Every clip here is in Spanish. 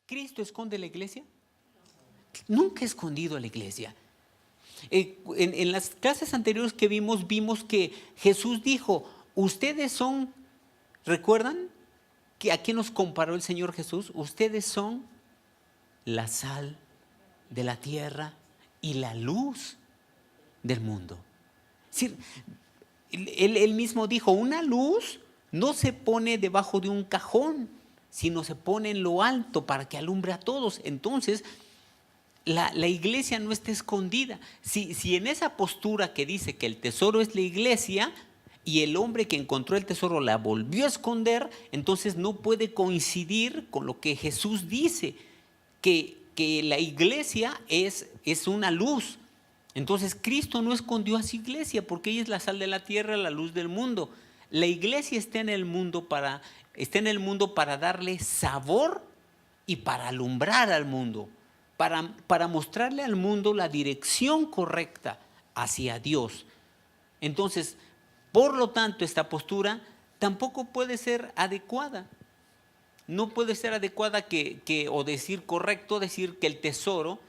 ¿Cristo esconde la iglesia? Nunca ha escondido a la iglesia. En las clases anteriores que vimos que Jesús dijo, ustedes son, ¿recuerdan? ¿A quién nos comparó el Señor Jesús? Ustedes son la sal de la tierra y la luz del mundo. Es decir, él mismo dijo, una luz no se pone debajo de un cajón, sino se pone en lo alto para que alumbre a todos. Entonces, la iglesia no está escondida. Si en esa postura que dice que el tesoro es la iglesia y el hombre que encontró el tesoro la volvió a esconder, entonces no puede coincidir con lo que Jesús dice, que la iglesia es una luz. Entonces Cristo no escondió a su iglesia porque ella es la sal de la tierra, la luz del mundo. La iglesia está en el mundo para darle sabor y para alumbrar al mundo. Para mostrarle al mundo la dirección correcta hacia Dios. Entonces, por lo tanto, esta postura tampoco puede ser adecuada. No puede ser adecuada o decir correcto, decir que el tesoro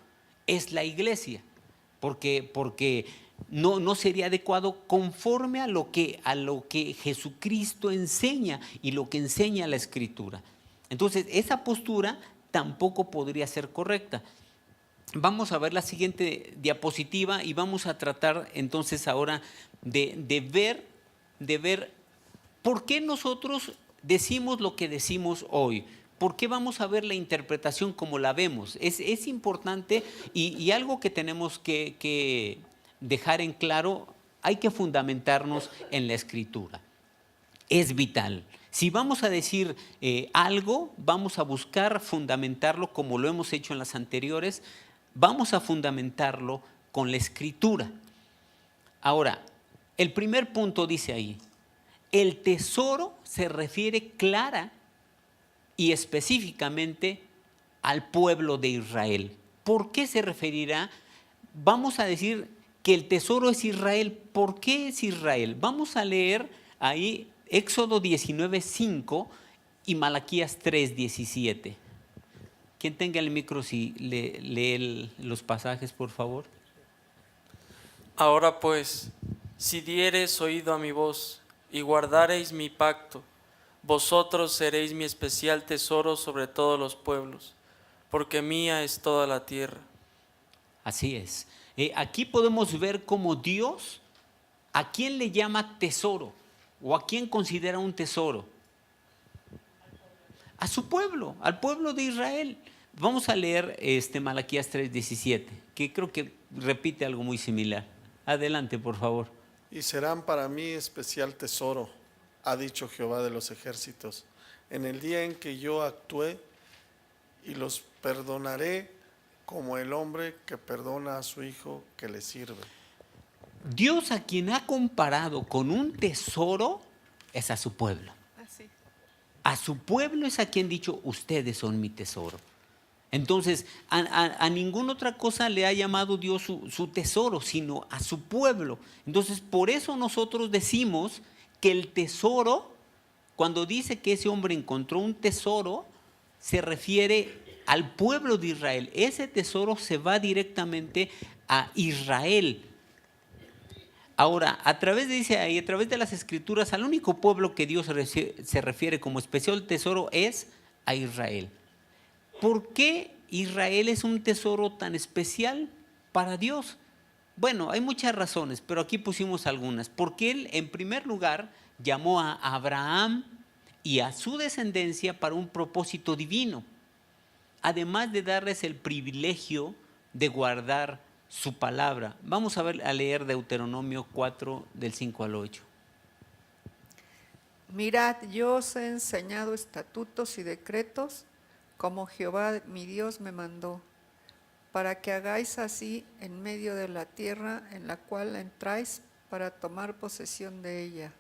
es la iglesia, porque no sería adecuado conforme a lo que Jesucristo enseña y lo que enseña la Escritura. Entonces, esa postura tampoco podría ser correcta. Vamos a ver la siguiente diapositiva y vamos a tratar entonces ahora de ver por qué nosotros decimos lo que decimos hoy. ¿Por qué vamos a ver la interpretación como la vemos? Es importante y algo que tenemos que dejar en claro, hay que fundamentarnos en la Escritura. Es vital. Si vamos a decir algo, vamos a buscar fundamentarlo como lo hemos hecho en las anteriores. Vamos a fundamentarlo con la Escritura. Ahora, el primer punto dice ahí, el tesoro se refiere clara y específicamente al pueblo de Israel. ¿Por qué se referirá? Vamos a decir que el tesoro es Israel. ¿Por qué es Israel? Vamos a leer ahí Éxodo 19:5 y Malaquías 3:17. Quien tenga el micro, si lee los pasajes, por favor. Ahora pues, si diereis oído a mi voz y guardareis mi pacto, vosotros seréis mi especial tesoro sobre todos los pueblos, porque mía es toda la tierra. Así es. Aquí podemos ver cómo Dios, ¿a quién le llama tesoro? ¿O a quién considera un tesoro? A su pueblo, al pueblo de Israel. Vamos a leer Malaquías 3:17, que creo que repite algo muy similar. Adelante, por favor. Y serán para mí especial tesoro, ha dicho Jehová de los ejércitos, en el día en que yo actúe, y los perdonaré como el hombre que perdona a su hijo que le sirve. Dios, a quien ha comparado con un tesoro, es a su pueblo. Así. A su pueblo es a quien ha dicho, ustedes son mi tesoro. Entonces, a ninguna otra cosa le ha llamado Dios su tesoro, sino a su pueblo. Entonces, por eso nosotros decimos que el tesoro, cuando dice que ese hombre encontró un tesoro, se refiere al pueblo de Israel. Ese tesoro se va directamente a Israel. Ahora, a través de las Escrituras, al único pueblo que Dios se refiere como especial tesoro es a Israel. ¿Por qué Israel es un tesoro tan especial para Dios? Bueno, hay muchas razones, pero aquí pusimos algunas. Porque Él, en primer lugar, llamó a Abraham y a su descendencia para un propósito divino, además de darles el privilegio de guardar su palabra. Vamos a leer Deuteronomio 4, del 5 al 8. Mirad, yo os he enseñado estatutos y decretos, como Jehová mi Dios me mandó, para que hagáis así en medio de la tierra en la cual entráis para tomar posesión de ella.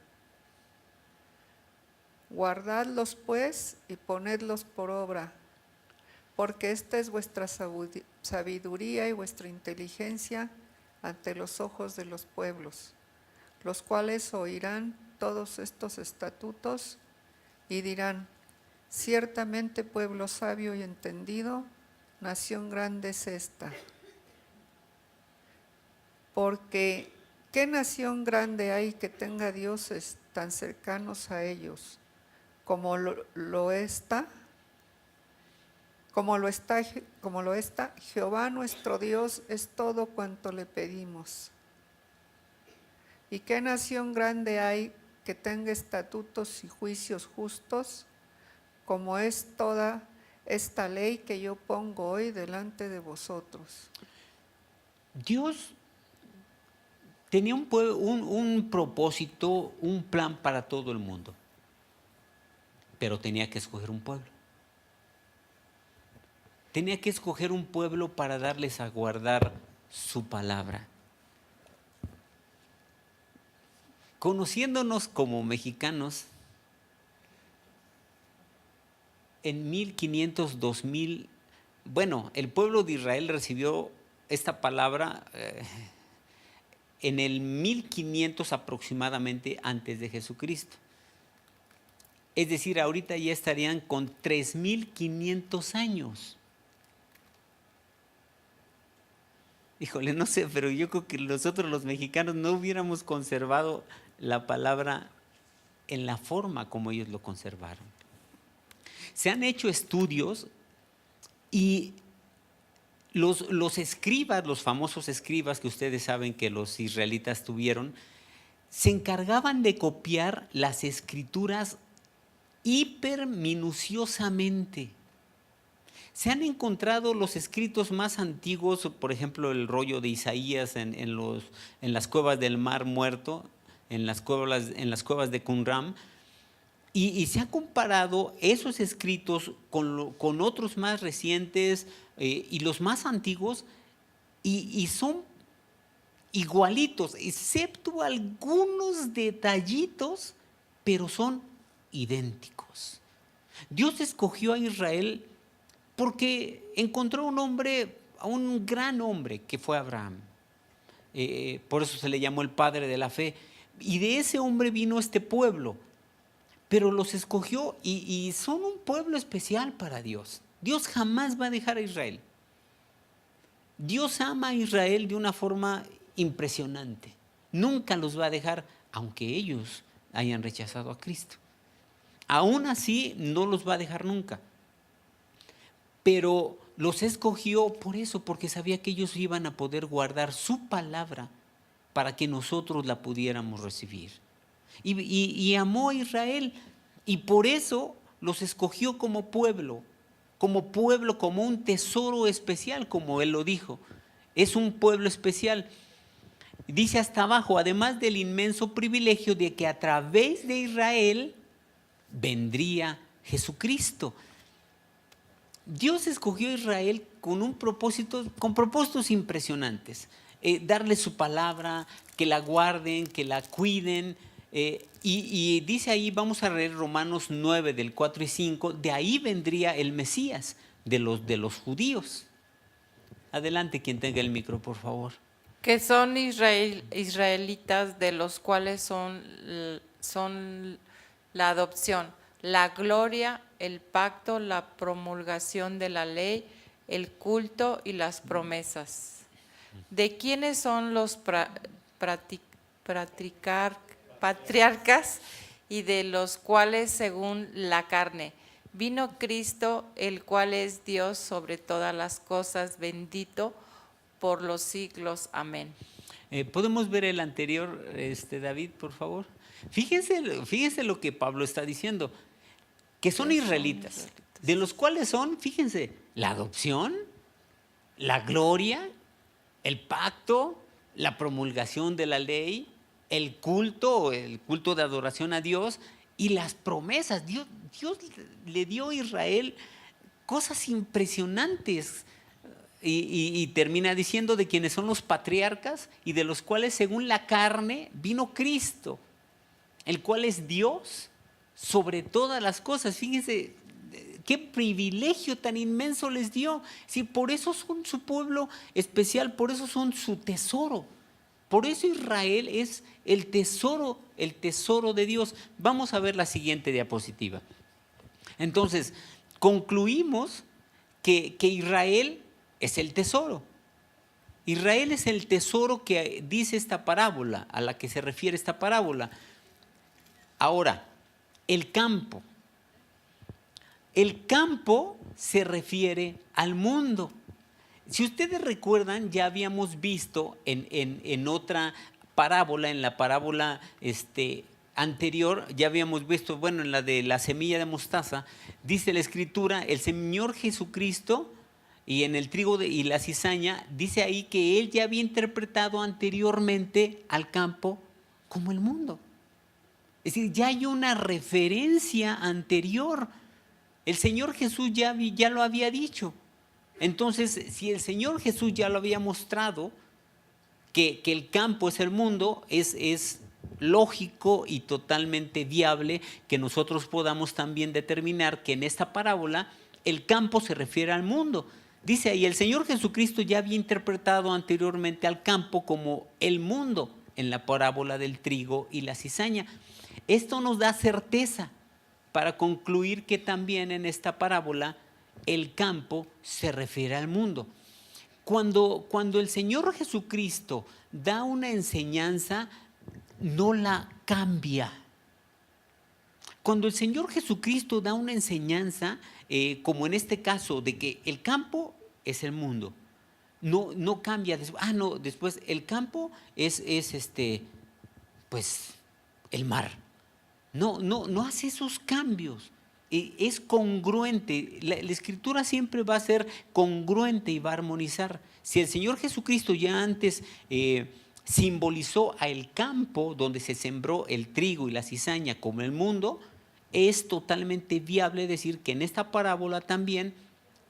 Guardadlos pues y ponedlos por obra, porque esta es vuestra sabiduría y vuestra inteligencia ante los ojos de los pueblos, los cuales oirán todos estos estatutos y dirán, Ciertamente pueblo sabio y entendido, nación grande es esta. Porque ¿qué nación grande hay que tenga dioses tan cercanos a ellos como lo está Jehová nuestro Dios es todo cuanto le pedimos? ¿Y qué nación grande hay que tenga estatutos y juicios justos, como es toda esta ley que yo pongo hoy delante de vosotros? Dios tenía un propósito, un plan para todo el mundo, pero tenía que escoger un pueblo. Tenía que escoger un pueblo para darles a guardar su palabra. Conociéndonos como mexicanos, en 1500, 2000, bueno, el pueblo de Israel recibió esta palabra en el 1500 aproximadamente antes de Jesucristo. Es decir, ahorita ya estarían con 3500 años. Híjole, no sé, pero yo creo que nosotros los mexicanos no hubiéramos conservado la palabra en la forma como ellos lo conservaron. Se han hecho estudios y los escribas, los famosos escribas que ustedes saben que los israelitas tuvieron, se encargaban de copiar las escrituras hiperminuciosamente. Se han encontrado los escritos más antiguos, por ejemplo, el rollo de Isaías en las cuevas del Mar Muerto, en las cuevas de Qumran, y se ha comparado esos escritos con otros más recientes y los más antiguos, y son igualitos, excepto algunos detallitos, pero son idénticos. Dios escogió a Israel porque encontró a un gran hombre que fue Abraham. Por eso se le llamó el padre de la fe. Y de ese hombre vino este pueblo. Pero los escogió y son un pueblo especial para Dios. Dios jamás va a dejar a Israel. Dios ama a Israel de una forma impresionante. Nunca los va a dejar, aunque ellos hayan rechazado a Cristo. Aún así, no los va a dejar nunca. Pero los escogió por eso, porque sabía que ellos iban a poder guardar su palabra para que nosotros la pudiéramos recibir. Y amó a Israel, y por eso los escogió como pueblo, como un tesoro especial, como él lo dijo. Es un pueblo especial. Dice hasta abajo, además del inmenso privilegio de que a través de Israel vendría Jesucristo. Dios escogió a Israel con propósitos impresionantes. Darle su palabra, que la guarden, que la cuiden. Y dice ahí, vamos a leer Romanos 9 del 4 y 5, de ahí vendría el Mesías de los judíos. Adelante quien tenga el micro, por favor. Que son israelitas, de los cuales son la adopción, la gloria, el pacto, la promulgación de la ley, el culto y las promesas. ¿De quiénes son los patriarcas y de los cuales según la carne vino Cristo, el cual es Dios sobre todas las cosas, bendito por los siglos? Amén. ¿Podemos ver el anterior, David, por favor? Fíjense lo que Pablo está diciendo, que son israelitas, de los cuales son, fíjense, la adopción, la gloria, el pacto, la promulgación de la ley, el culto de adoración a Dios y las promesas. Dios le dio a Israel cosas impresionantes. Y termina diciendo de quienes son los patriarcas y de los cuales según la carne vino Cristo, el cual es Dios sobre todas las cosas. Fíjense qué privilegio tan inmenso les dio. Sí, por eso son su pueblo especial, por eso son su tesoro. Por eso Israel es el tesoro de Dios. Vamos a ver la siguiente diapositiva. Entonces, concluimos que Israel es el tesoro. Israel es el tesoro que dice esta parábola, a la que se refiere esta parábola. Ahora, el campo. El campo se refiere al mundo. Si ustedes recuerdan, ya habíamos visto en otra parábola, en la parábola anterior, ya habíamos visto, bueno, en la de la semilla de mostaza, dice la Escritura, el Señor Jesucristo, y en el trigo y la cizaña, dice ahí que Él ya había interpretado anteriormente al campo como el mundo. Es decir, ya hay una referencia anterior. El Señor Jesús ya lo había dicho. Entonces, si el Señor Jesús ya lo había mostrado, que el campo es el mundo, es lógico y totalmente viable que nosotros podamos también determinar que en esta parábola el campo se refiere al mundo. Dice ahí, el Señor Jesucristo ya había interpretado anteriormente al campo como el mundo en la parábola del trigo y la cizaña. Esto nos da certeza para concluir que también en esta parábola el campo se refiere al mundo. Cuando el Señor Jesucristo da una enseñanza, no la cambia. Cuando el Señor Jesucristo da una enseñanza, como en este caso, de que el campo es el mundo, no cambia. Después el campo es pues el mar. No hace esos cambios. Es congruente. La Escritura siempre va a ser congruente y va a armonizar. Si el Señor Jesucristo ya antes simbolizó al campo donde se sembró el trigo y la cizaña como el mundo, es totalmente viable decir que en esta parábola también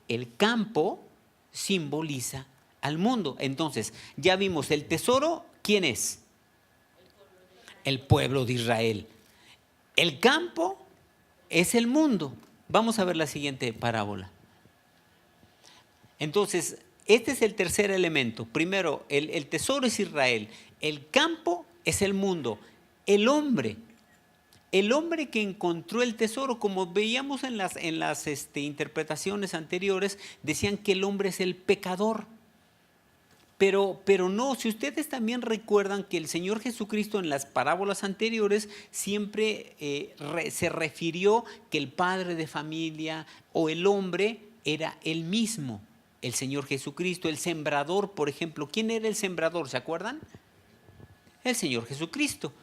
el campo simboliza al mundo. Entonces, ya vimos el tesoro, ¿quién es? El pueblo de Israel. El campo es el mundo. Vamos a ver la siguiente parábola. Entonces, este es el tercer elemento. Primero, el tesoro es Israel. El campo es el mundo. El hombre que encontró el tesoro, como veíamos en las interpretaciones anteriores, decían que el hombre es el pecador. Pero no, si ustedes también recuerdan que el Señor Jesucristo en las parábolas anteriores siempre se refirió que el padre de familia o el hombre era el mismo, el Señor Jesucristo. El sembrador, por ejemplo, ¿quién era el sembrador? ¿Se acuerdan? El Señor Jesucristo.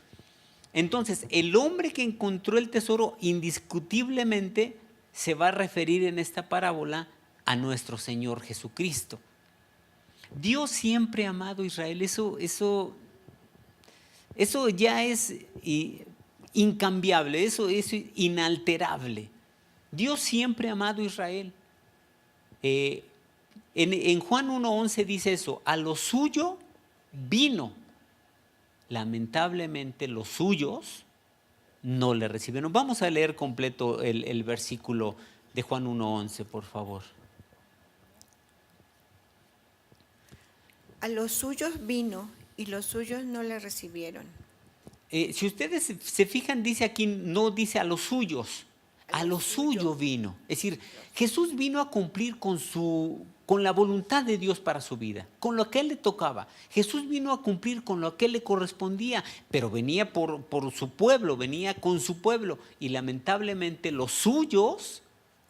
Entonces, el hombre que encontró el tesoro indiscutiblemente se va a referir en esta parábola a nuestro Señor Jesucristo. Dios siempre ha amado a Israel, eso ya es incambiable, eso es inalterable. Dios siempre ha amado a Israel. En Juan 1:11 dice eso, a lo suyo vino. Lamentablemente los suyos no le recibieron. Vamos a leer completo el versículo de Juan 1:11, por favor. A los suyos vino y los suyos no le recibieron. Si ustedes se fijan, dice aquí, no dice a los suyos, a lo suyo vino. Es decir, Jesús vino a cumplir con la voluntad de Dios para su vida, con lo que a él le tocaba. Jesús vino a cumplir con lo que a él le correspondía, pero venía por su pueblo, venía con su pueblo. Y lamentablemente los suyos,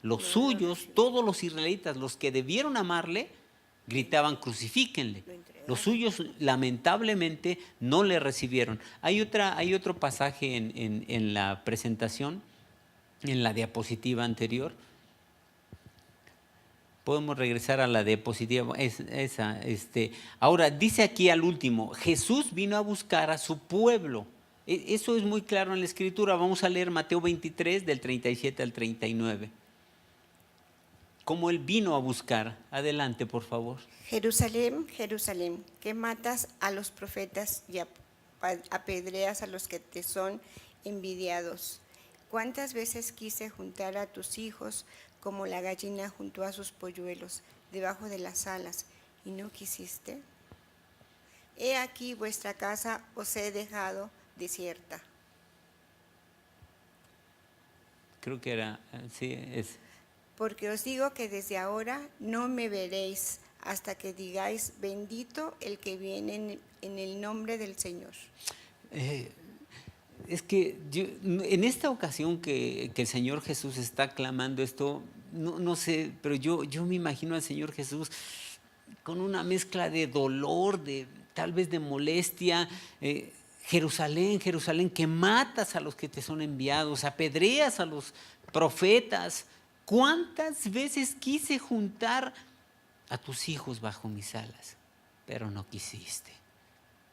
todos los israelitas, los que debieron amarle, gritaban, crucifíquenle. Los suyos lamentablemente no le recibieron. Hay otro pasaje en la presentación, en la diapositiva anterior. Podemos regresar a la diapositiva. Ahora, dice aquí al último, Jesús vino a buscar a su pueblo. Eso es muy claro en la Escritura. Vamos a leer Mateo 23, del 37 al 39. Como él vino a buscar. Adelante, por favor. Jerusalén, Jerusalén, que matas a los profetas y apedreas a los que te son envidiados. ¿Cuántas veces quise juntar a tus hijos como la gallina juntó a sus polluelos debajo de las alas, y no quisiste? He aquí vuestra casa os he dejado desierta. creo que era, sí, es. Porque os digo que desde ahora no me veréis hasta que digáis, bendito el que viene en el nombre del Señor. Es que en esta ocasión que el Señor Jesús está clamando esto, no sé, pero yo me imagino al Señor Jesús con una mezcla de dolor, tal vez de molestia. Jerusalén, Jerusalén, que matas a los que te son enviados, apedreas a los profetas. ¿Cuántas veces quise juntar a tus hijos bajo mis alas? Pero no quisiste,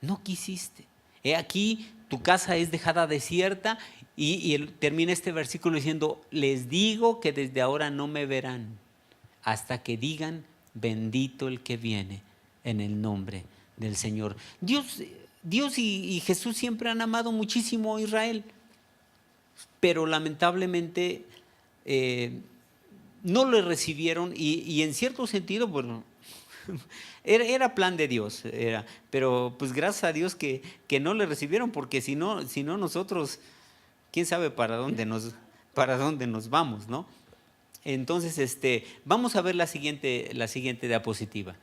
no quisiste. He aquí, tu casa es dejada desierta y termina este versículo diciendo, les digo que desde ahora no me verán hasta que digan, bendito el que viene en el nombre del Señor. Dios y Jesús siempre han amado muchísimo a Israel, pero lamentablemente no le recibieron y en cierto sentido, bueno, era plan de Dios, pero pues gracias a Dios que no le recibieron, porque si no nosotros, quién sabe para dónde nos vamos, ¿no? Entonces, vamos a ver la siguiente diapositiva.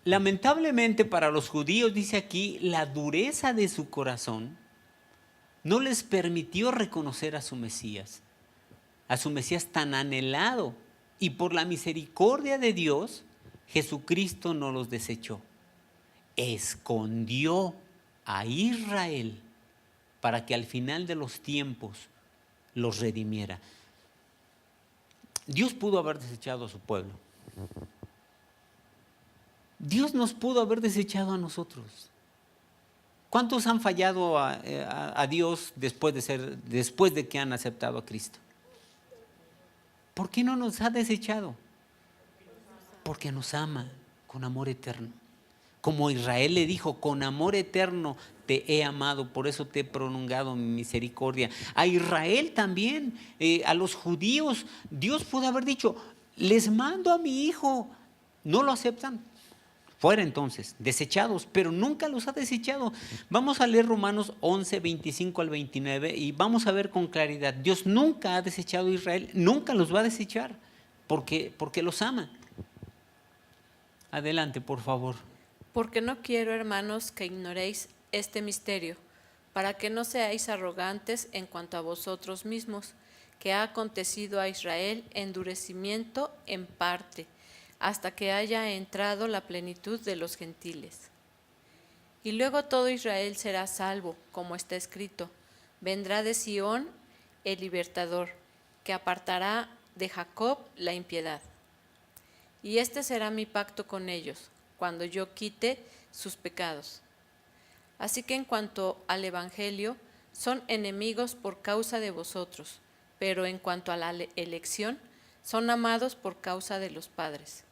Lamentablemente para los judíos, dice aquí, la dureza de su corazón no les permitió reconocer a su Mesías tan anhelado. Y por la misericordia de Dios, Jesucristo no los desechó. Escondió a Israel para que al final de los tiempos los redimiera. Dios pudo haber desechado a su pueblo. Dios nos pudo haber desechado a nosotros. ¿Cuántos han fallado a Dios después de que han aceptado a Cristo? ¿Por qué no nos ha desechado? Porque nos ama con amor eterno. Como Israel le dijo, con amor eterno te he amado, por eso te he prolongado mi misericordia. A Israel también, a los judíos, Dios pudo haber dicho, les mando a mi hijo. No lo aceptan. Fuera entonces, desechados, pero nunca los ha desechado. Vamos a leer Romanos 11, 25 al 29 y vamos a ver con claridad. Dios nunca ha desechado a Israel, nunca los va a desechar, porque los ama. Adelante, por favor. Porque no quiero, hermanos, que ignoréis este misterio, para que no seáis arrogantes en cuanto a vosotros mismos, que ha acontecido a Israel endurecimiento en parte, hasta que haya entrado la plenitud de los gentiles. Y luego todo Israel será salvo, como está escrito, vendrá de Sión el libertador, que apartará de Jacob la impiedad. Y este será mi pacto con ellos, cuando yo quite sus pecados. Así que en cuanto al Evangelio, son enemigos por causa de vosotros, pero en cuanto a la elección, son amados por causa de los padres.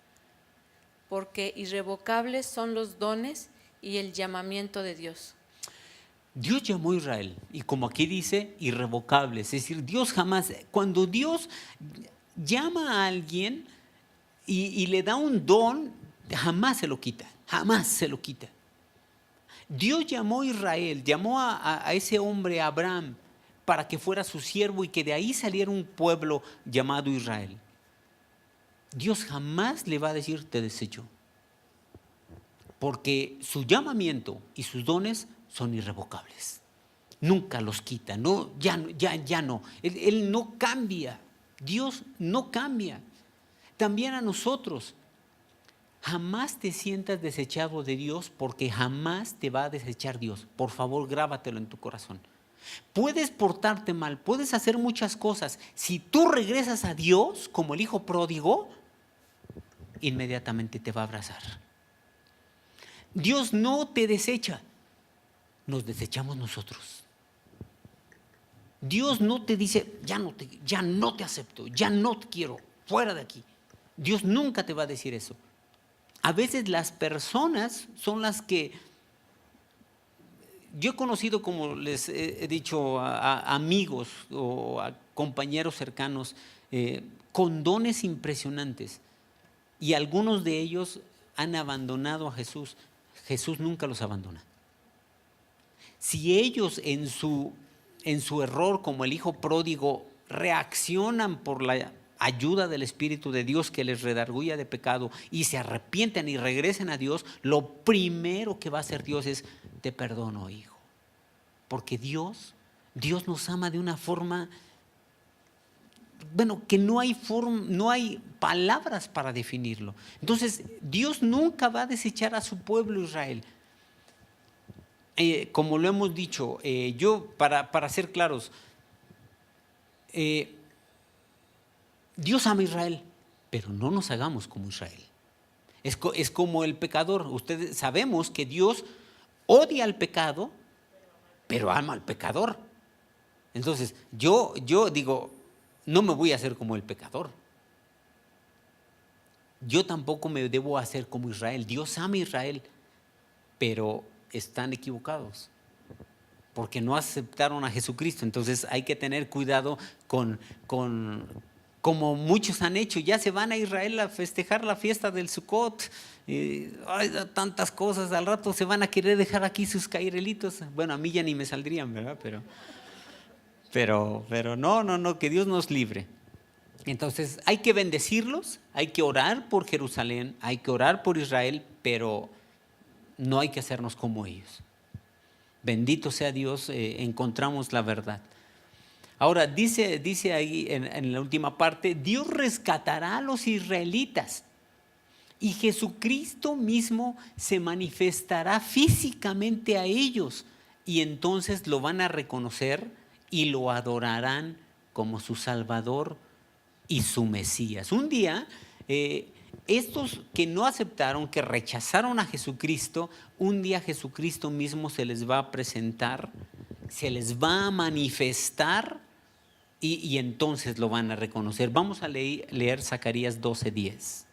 Porque irrevocables son los dones y el llamamiento de Dios. Dios llamó a Israel, y como aquí dice, irrevocables. Es decir, Dios jamás, cuando Dios llama a alguien y le da un don, jamás se lo quita, jamás se lo quita. Dios llamó a Israel, llamó a ese hombre Abraham para que fuera su siervo y que de ahí saliera un pueblo llamado Israel. Dios jamás le va a decir te desecho, porque su llamamiento y sus dones son irrevocables. Nunca los quita, no, ya no. Él no cambia, Dios no cambia. También a nosotros, jamás te sientas desechado de Dios, porque jamás te va a desechar Dios. Por favor, grábatelo en tu corazón. Puedes portarte mal, puedes hacer muchas cosas. Si tú regresas a Dios como el hijo pródigo, inmediatamente te va a abrazar. Dios no te desecha, nos desechamos nosotros. Dios no te dice, ya no te acepto, ya no te quiero, fuera de aquí. Dios nunca te va a decir eso. A veces las personas son las que, yo he conocido, como les he dicho, a amigos o a compañeros cercanos con dones impresionantes, y algunos de ellos han abandonado a Jesús. Jesús nunca los abandona. Si ellos en su en su error, como el hijo pródigo, reaccionan por la ayuda del Espíritu de Dios que les redarguya de pecado y se arrepienten y regresen a Dios, lo primero que va a hacer Dios es: te perdono, hijo. Porque Dios nos ama de una forma, bueno, que no hay palabras para definirlo. Entonces, Dios nunca va a desechar a su pueblo Israel. Como lo hemos dicho, para ser claros, Dios ama a Israel, pero no nos hagamos como Israel. Es como el pecador. Ustedes sabemos que Dios odia al pecado, pero ama al pecador. Entonces, yo digo, no me voy a hacer como el pecador. Yo tampoco me debo hacer como Israel. Dios ama a Israel, pero están equivocados porque no aceptaron a Jesucristo. Entonces hay que tener cuidado con como muchos han hecho. Ya se van a Israel a festejar la fiesta del Sukkot. Hay tantas cosas. Al rato se van a querer dejar aquí sus cairelitos. Bueno, a mí ya ni me saldrían, ¿verdad? Pero no, que Dios nos libre. Entonces hay que bendecirlos, hay que orar por Jerusalén, hay que orar por Israel, pero no hay que hacernos como ellos. Bendito sea Dios, encontramos la verdad. Ahora dice ahí en la última parte: Dios rescatará a los israelitas y Jesucristo mismo se manifestará físicamente a ellos, y entonces lo van a reconocer y lo adorarán como su Salvador y su Mesías. Un día, estos que no aceptaron, que rechazaron a Jesucristo, un día Jesucristo mismo se les va a presentar, se les va a manifestar y entonces lo van a reconocer. Vamos a leer Zacarías 12:10.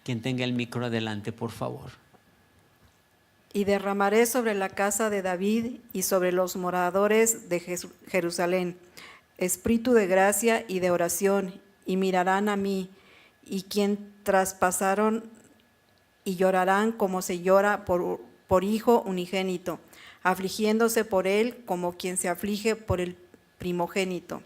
Quien tenga el micro adelante, por favor. Y derramaré sobre la casa de David y sobre los moradores de Jerusalén espíritu de gracia y de oración, y mirarán a mí, y quien traspasaron, y llorarán como se llora por hijo unigénito, afligiéndose por él como quien se aflige por el primogénito.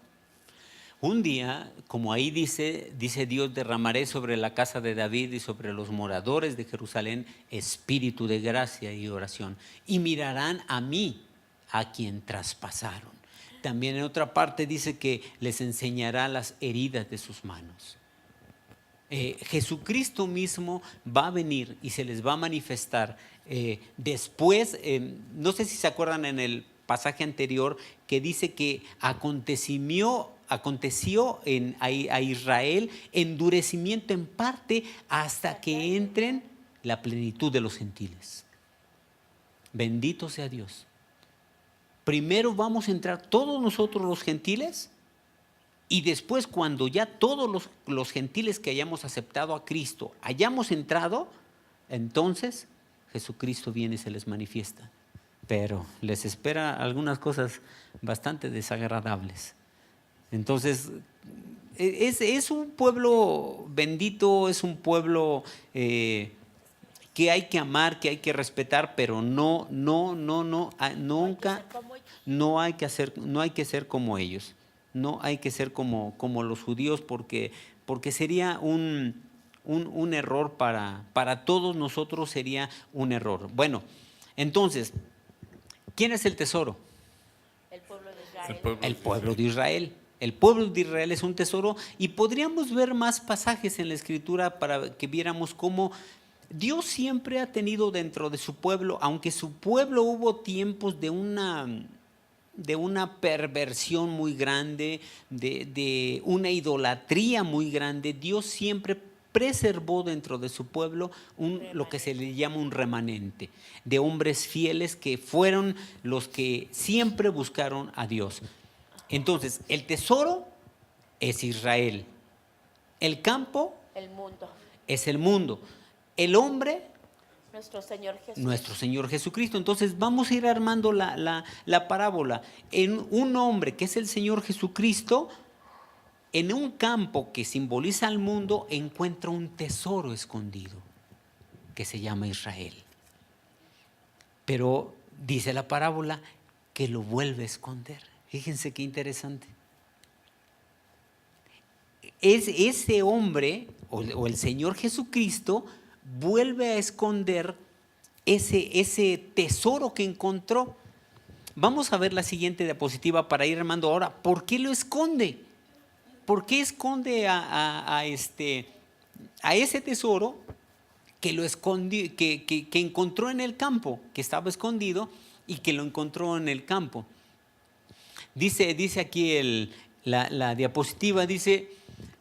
Un día, como ahí dice Dios: derramaré sobre la casa de David y sobre los moradores de Jerusalén espíritu de gracia y oración, y mirarán a mí, a quien traspasaron. También en otra parte dice que les enseñará las heridas de sus manos. Jesucristo mismo va a venir y se les va a manifestar. Después, no sé si se acuerdan en el pasaje anterior que dice que aconteció a Israel endurecimiento en parte hasta que entren la plenitud de los gentiles. Bendito sea Dios. Primero vamos a entrar todos nosotros los gentiles, y después, cuando ya todos los gentiles que hayamos aceptado a Cristo hayamos entrado, entonces Jesucristo viene y se les manifiesta. Pero les espera algunas cosas bastante desagradables. Entonces, es un pueblo bendito, es un pueblo que hay que amar, que hay que respetar, pero nunca, no hay que ser como ellos. No hay que ser como los judíos, porque sería un error para todos nosotros, sería un error. Bueno, entonces, ¿quién es el tesoro? El pueblo de Israel. El pueblo de Israel. El pueblo de Israel es un tesoro, y podríamos ver más pasajes en la Escritura para que viéramos cómo Dios siempre ha tenido dentro de su pueblo, aunque su pueblo hubo tiempos de una perversión muy grande, de una idolatría muy grande, Dios siempre preservó dentro de su pueblo lo que se le llama un remanente, de hombres fieles que fueron los que siempre buscaron a Dios. Entonces, el tesoro es Israel, el campo es el mundo, el hombre Nuestro Señor Jesucristo. Entonces vamos a ir armando la parábola. En un hombre que es el Señor Jesucristo, en un campo que simboliza al mundo, encuentra un tesoro escondido que se llama Israel. Pero dice la parábola que lo vuelve a esconder. Fíjense qué interesante. Es ese hombre, o el Señor Jesucristo, vuelve a esconder ese tesoro que encontró. Vamos a ver la siguiente diapositiva para ir armando ahora. ¿Por qué lo esconde? ¿Por qué esconde a ese tesoro que lo escondió, que encontró en el campo, que estaba escondido y que lo encontró en el campo? Dice aquí la diapositiva, dice: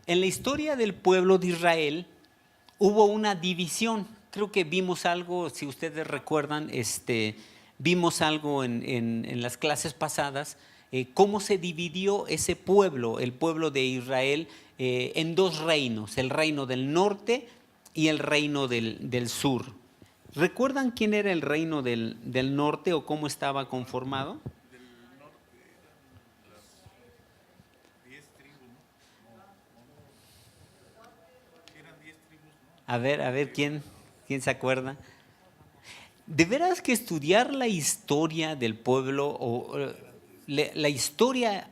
en la historia del pueblo de Israel hubo una división. Creo que vimos algo, si ustedes recuerdan, vimos algo en las clases pasadas, cómo se dividió ese pueblo, el pueblo de Israel, en dos reinos, el reino del norte y el reino del sur. ¿Recuerdan quién era el reino del norte o cómo estaba conformado? A ver, ¿quién se acuerda? De veras que estudiar la historia del pueblo, la historia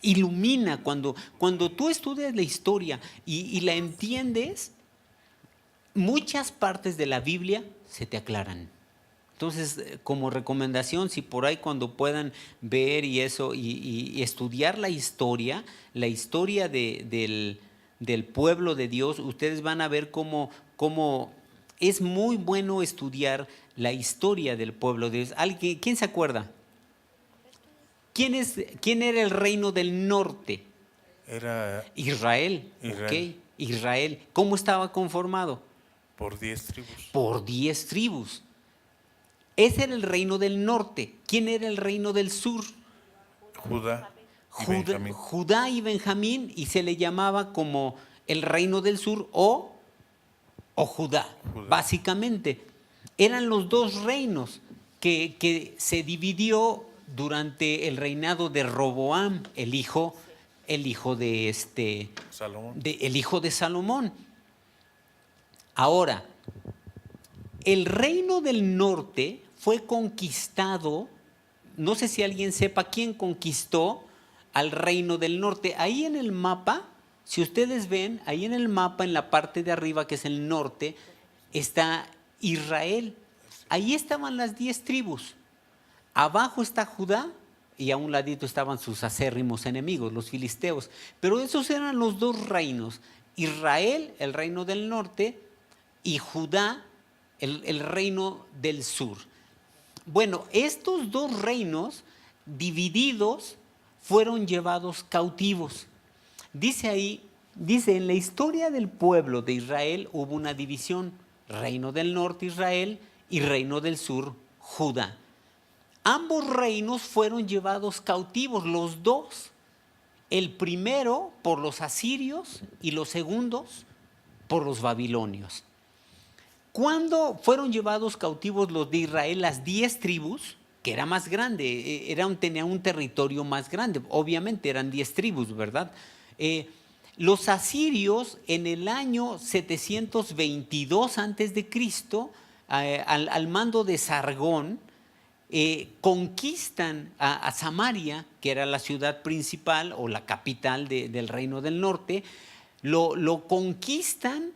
ilumina. Cuando tú estudias la historia y la entiendes, muchas partes de la Biblia se te aclaran. Entonces, como recomendación, si por ahí cuando puedan ver y eso, y estudiar la historia del pueblo de Dios, ustedes van a ver cómo es muy bueno estudiar la historia del pueblo de Dios. ¿Quién se acuerda? ¿Quién era el reino del norte? Era Israel. Israel. Ok, Israel. ¿Cómo estaba conformado? por 10 tribus. Por 10 tribus. Ese era el reino del norte. ¿Quién era el reino del sur? Judá y Benjamín. Judá y Benjamín, y se le llamaba como el reino del sur o Judá. Básicamente eran los dos reinos que se dividió durante el reinado de Roboam, el hijo de Salomón. el hijo de Salomón. Ahora, el reino del norte fue conquistado. No sé si alguien sepa quién conquistó al reino del norte. Ahí en el mapa, si ustedes ven, ahí en el mapa, en la parte de arriba, que es el norte, está Israel. Ahí estaban las 10 tribus. Abajo está Judá y a un ladito estaban sus acérrimos enemigos, los filisteos. Pero esos eran los dos reinos. Israel, el reino del norte, y Judá, el reino del sur. Bueno, estos dos reinos divididos fueron llevados cautivos. Dice en la historia del pueblo de Israel hubo una división: reino del norte Israel y reino del sur Judá. Ambos reinos fueron llevados cautivos, los dos. El primero por los asirios y los segundos por los babilonios. Cuando fueron llevados cautivos los de Israel, las 10 tribus, que era más grande, tenía un territorio más grande, obviamente eran 10 tribus, ¿verdad? Los asirios en el año 722 a.C., al mando de Sargón, conquistan a Samaria, que era la ciudad principal o la capital del reino del norte. Lo conquistan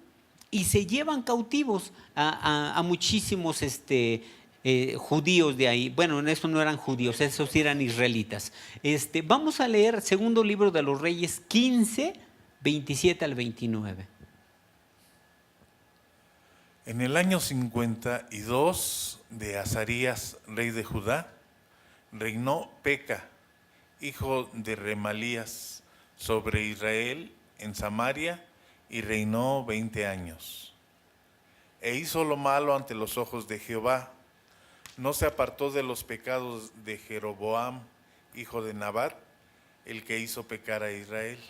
y se llevan cautivos a muchísimos judíos de ahí. Bueno, en eso no eran judíos, esos eran israelitas. Vamos a leer segundo libro de los Reyes 15, 27 al 29. En el año 52 de Azarías, rey de Judá, reinó Peca, hijo de Remalías, sobre Israel en Samaria, y reinó 20 años. E hizo lo malo ante los ojos de Jehová. No se apartó de los pecados de Jeroboam, hijo de Nabat, el que hizo pecar a Israel.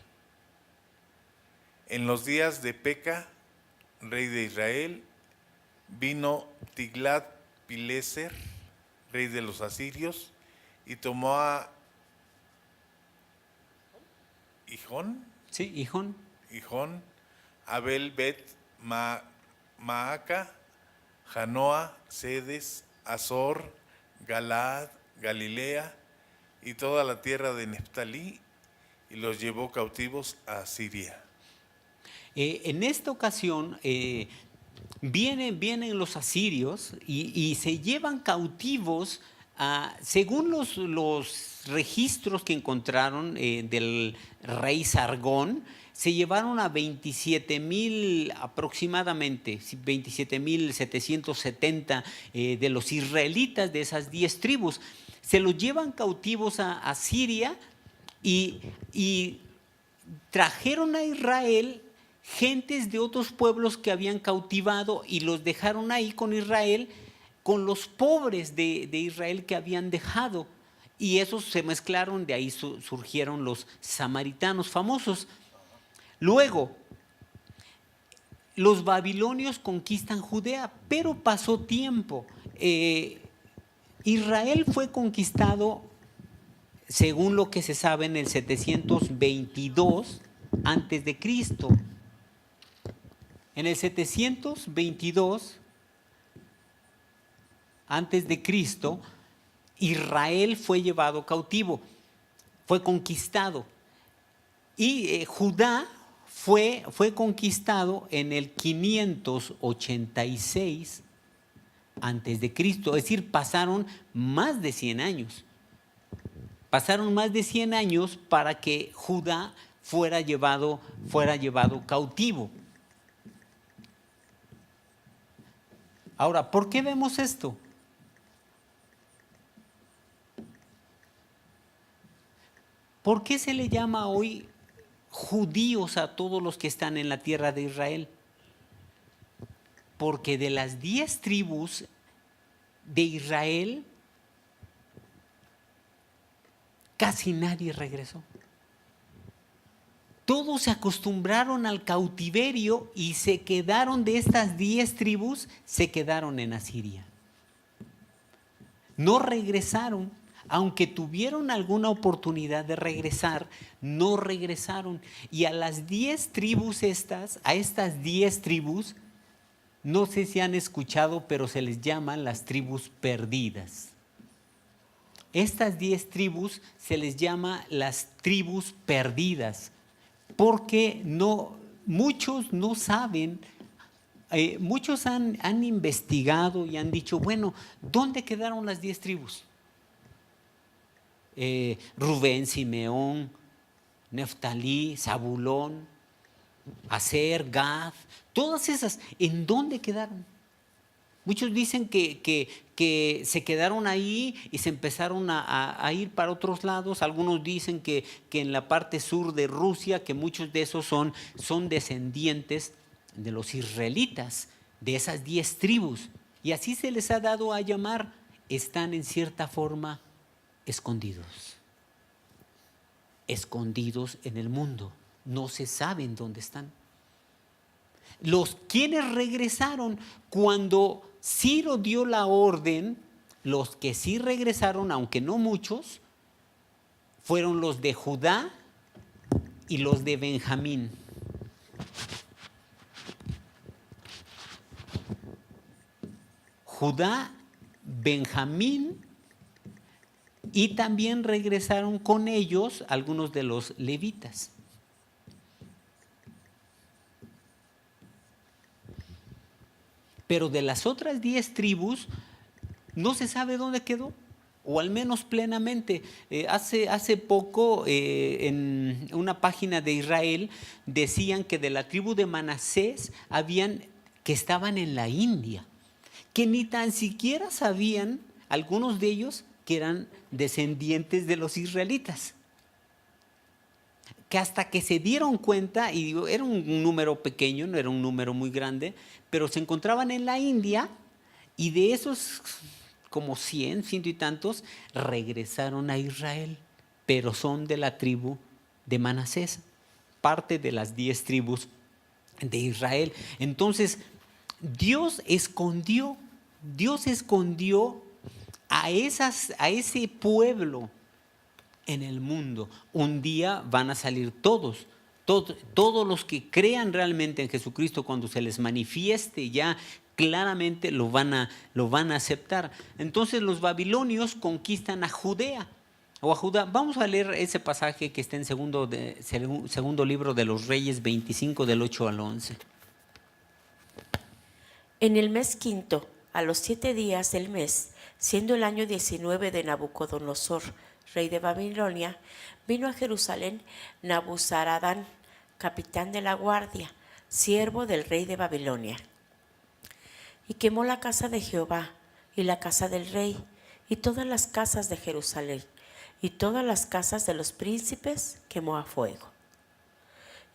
En los días de Peca, rey de Israel, vino Tiglat-Pileser, rey de los asirios, y tomó a Hijón, Abel Bet Maaca, Janoa, Sedes, Azor, Galaad Galilea y toda la tierra de Neftalí, y los llevó cautivos a Siria. En esta ocasión vienen los asirios y se llevan cautivos, según los registros que encontraron del rey Sargón, se llevaron a 27,000 aproximadamente, 27,770 de los israelitas de esas 10 tribus. Se los llevan cautivos a Siria y trajeron a Israel gentes de otros pueblos que habían cautivado y los dejaron ahí con Israel, con los pobres de Israel que habían dejado. Y esos se mezclaron, de ahí surgieron los samaritanos famosos. Luego, los babilonios conquistan Judea, pero pasó tiempo. Israel fue conquistado, según lo que se sabe, en el 722 antes de Cristo. En el 722 antes de Cristo, Israel fue llevado cautivo, fue conquistado. Y Judá fue conquistado en el 586 antes de Cristo, es decir, pasaron más de 100 años. Pasaron más de 100 años para que Judá fuera llevado cautivo. Ahora, ¿por qué vemos esto? ¿Por qué se le llama hoy judíos a todos los que están en la tierra de Israel? Porque de las 10 tribus de Israel, casi nadie regresó. Todos se acostumbraron al cautiverio y se quedaron, de estas 10 tribus, se quedaron en Asiria. No regresaron, aunque tuvieron alguna oportunidad de regresar, no regresaron. Y a las 10 tribus a estas 10 tribus, no sé si han escuchado, pero se les llaman las tribus perdidas. Estas 10 tribus se les llama las tribus perdidas, porque muchos no saben, muchos han investigado y han dicho, bueno, ¿dónde quedaron las 10 tribus? Rubén, Simeón, Neftalí, Zabulón, Aser, Gad, todas esas, ¿en dónde quedaron? Muchos dicen que se quedaron ahí y se empezaron a ir para otros lados. Algunos dicen que en la parte sur de Rusia, que muchos de esos son descendientes de los israelitas, de esas 10 tribus. Y así se les ha dado a llamar, están en cierta forma escondidos. Escondidos en el mundo. No se saben dónde están. Los quienes regresaron cuando Ciro dio la orden, los que sí regresaron, aunque no muchos, fueron los de Judá y los de Benjamín. Judá, Benjamín, y también regresaron con ellos algunos de los levitas. Pero de las otras 10 tribus no se sabe dónde quedó, o al menos plenamente. Hace poco en una página de Israel decían que de la tribu de Manasés que estaban en la India, que ni tan siquiera sabían algunos de ellos que eran descendientes de los israelitas. Que hasta que se dieron cuenta, y digo, era un número pequeño, no era un número muy grande, pero se encontraban en la India, y de esos como 100 y tantos regresaron a Israel, pero son de la tribu de Manasés, parte de las 10 tribus de Israel. Entonces, Dios escondió a ese pueblo en el mundo. Un día van a salir todos los que crean realmente en Jesucristo, cuando se les manifieste ya claramente lo van a aceptar. Entonces los babilonios conquistan a Judea o a Judá. Vamos a leer ese pasaje que está en segundo libro de los Reyes 25 del 8 al 11. En el mes quinto, a los 7 días del mes, siendo el año 19 de Nabucodonosor, rey de Babilonia, vino a Jerusalén Nabuzaradán, capitán de la guardia, siervo del rey de Babilonia, y quemó la casa de Jehová y la casa del rey y todas las casas de Jerusalén y todas las casas de los príncipes quemó a fuego.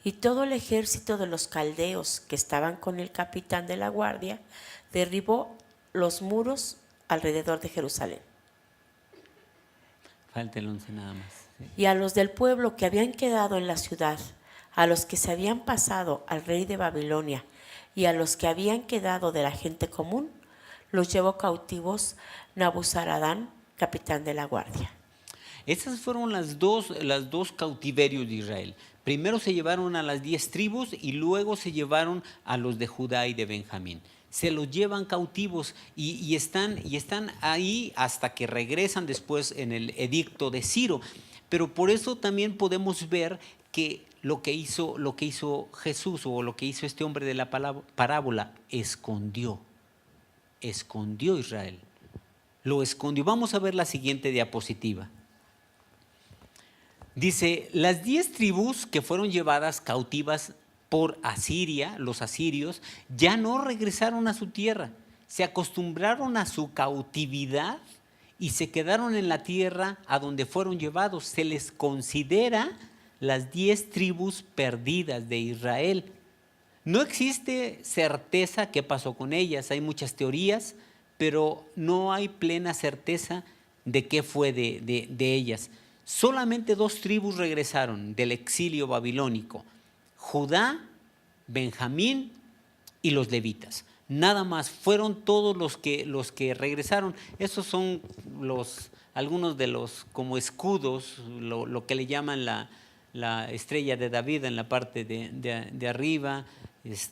Y todo el ejército de los caldeos que estaban con el capitán de la guardia derribó los muros alrededor de Jerusalén. Falta el 11 nada más. Sí. Y a los del pueblo que habían quedado en la ciudad, a los que se habían pasado al rey de Babilonia y a los que habían quedado de la gente común, los llevó cautivos Nabuzaradán, capitán de la guardia. Esas fueron las dos cautiverios de Israel. Primero se llevaron a las 10 tribus y luego se llevaron a los de Judá y de Benjamín. Se los llevan cautivos y están ahí hasta que regresan después en el edicto de Ciro. Pero por eso también podemos ver que lo que hizo Jesús o lo que hizo este hombre de la parábola, escondió Israel. Lo escondió. Vamos a ver la siguiente diapositiva. Dice, las 10 tribus que fueron llevadas cautivas por Asiria, los asirios, ya no regresaron a su tierra. Se acostumbraron a su cautividad y se quedaron en la tierra a donde fueron llevados. Se les considera las 10 tribus perdidas de Israel. No existe certeza qué pasó con ellas. Hay muchas teorías, pero no hay plena certeza de qué fue de ellas. Solamente 2 tribus regresaron del exilio babilónico: Judá, Benjamín y los levitas. Nada más, fueron todos los que regresaron. Esos son algunos de los como escudos, lo que le llaman la estrella de David en la parte de arriba,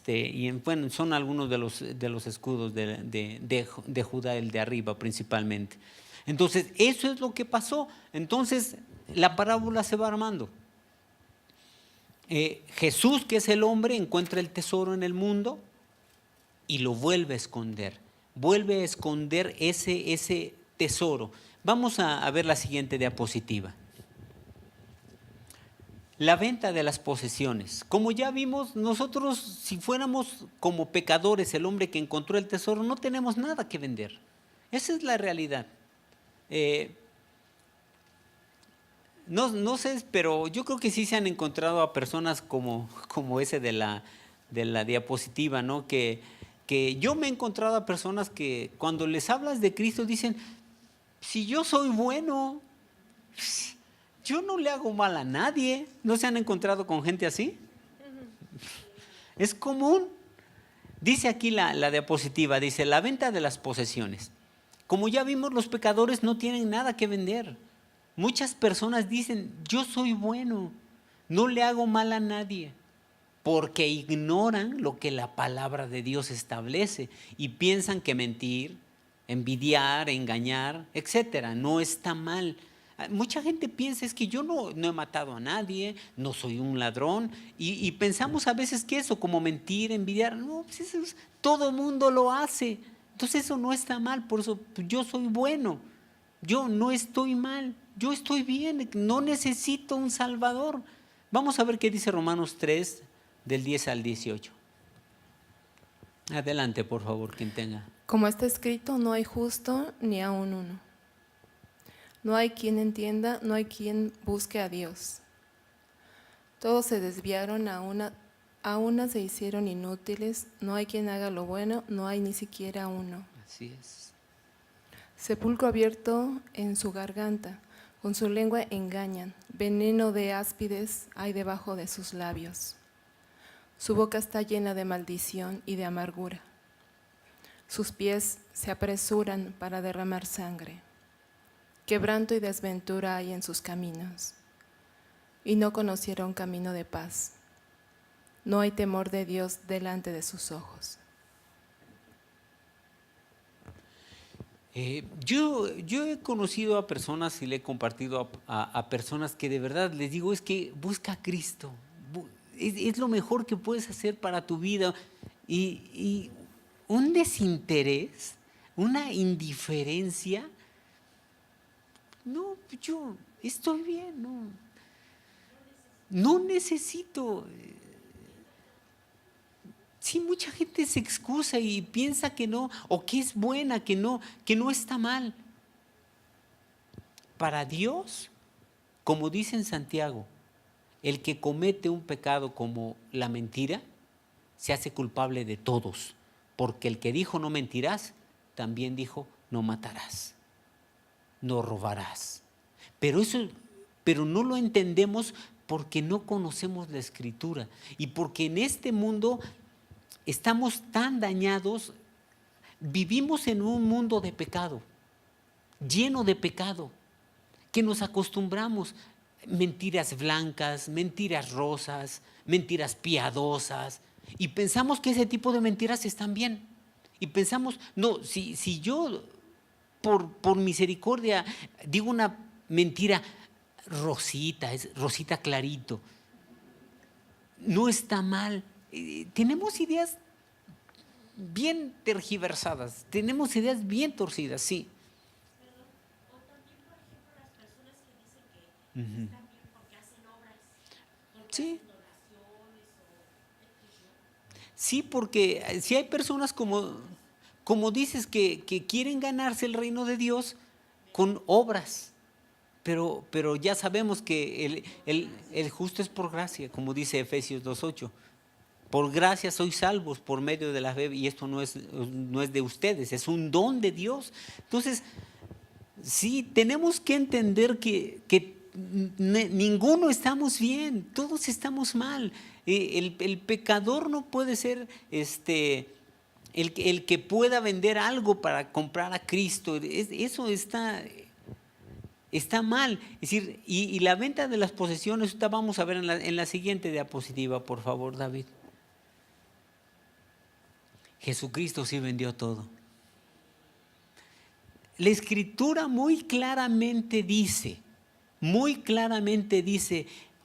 y bueno, son algunos de los escudos de Judá, el de arriba principalmente. Entonces, eso es lo que pasó. Entonces, la parábola se va armando. Jesús, que es el hombre, encuentra el tesoro en el mundo y lo vuelve a esconder. Vuelve a esconder ese tesoro. Vamos a ver la siguiente diapositiva. La venta de las posesiones. Como ya vimos, nosotros, si fuéramos como pecadores, el hombre que encontró el tesoro, no tenemos nada que vender. Esa es la realidad. No sé, pero yo creo que sí se han encontrado a personas como ese de la diapositiva, ¿no? Que yo me he encontrado a personas que cuando les hablas de Cristo dicen, si yo soy bueno, yo no le hago mal a nadie. ¿No se han encontrado con gente así? Es común. Dice aquí la diapositiva, dice, la venta de las posesiones. Como ya vimos, los pecadores no tienen nada que vender. Muchas personas dicen, yo soy bueno, no le hago mal a nadie, porque ignoran lo que la palabra de Dios establece y piensan que mentir, envidiar, engañar, etcétera, no está mal. Mucha gente piensa, es que yo no he matado a nadie, no soy un ladrón, y pensamos a veces que eso, como mentir, envidiar, no, pues eso todo mundo lo hace. Entonces eso no está mal, por eso yo soy bueno, yo no estoy mal, yo estoy bien, no necesito un Salvador. Vamos a ver qué dice Romanos 3, del 10 al 18. Adelante, por favor, quien tenga. Como está escrito, no hay justo ni aun uno. No hay quien entienda, no hay quien busque a Dios. Todos se desviaron, a una se hicieron inútiles, no hay quien haga lo bueno, no hay ni siquiera uno. Así es. Sepulcro abierto en su garganta, con su lengua engañan, veneno de áspides hay debajo de sus labios. Su boca está llena de maldición y de amargura. Sus pies se apresuran para derramar sangre. Quebranto y desventura hay en sus caminos, y no conocieron camino de paz. No hay temor de Dios delante de sus ojos. Yo he conocido a personas y le he compartido a personas que de verdad les digo, es que busca a Cristo. Es lo mejor que puedes hacer para tu vida. Y un desinterés, una indiferencia, no, yo estoy bien, no necesito. Sí, mucha gente se excusa y piensa que no, o que es buena, que no está mal. Para Dios, como dice en Santiago, el que comete un pecado como la mentira, se hace culpable de todos, porque el que dijo no mentirás, también dijo no matarás, no robarás. Pero no lo entendemos porque no conocemos la Escritura y porque en este mundo estamos tan dañados, vivimos en un mundo de pecado, lleno de pecado, que nos acostumbramos mentiras blancas, mentiras rosas, mentiras piadosas, y pensamos que ese tipo de mentiras están bien. Y pensamos, no, si yo por misericordia digo una mentira rosita, es rosita clarito, no está mal. Tenemos ideas bien tergiversadas, tenemos ideas bien torcidas, sí. Sí. Sí, porque si hay personas como dices que quieren ganarse el reino de Dios con obras, pero ya sabemos que el justo es por gracia, como dice Efesios 2:8. Por gracia sois salvos por medio de la fe, y esto no es de ustedes, es un don de Dios. Entonces, sí, tenemos que entender que ninguno estamos bien, todos estamos mal. El pecador no puede ser el que pueda vender algo para comprar a Cristo. Eso está mal. Es decir, y la venta de las posesiones, vamos a ver en la siguiente diapositiva, por favor, David. Jesucristo sí vendió todo. La Escritura muy claramente dice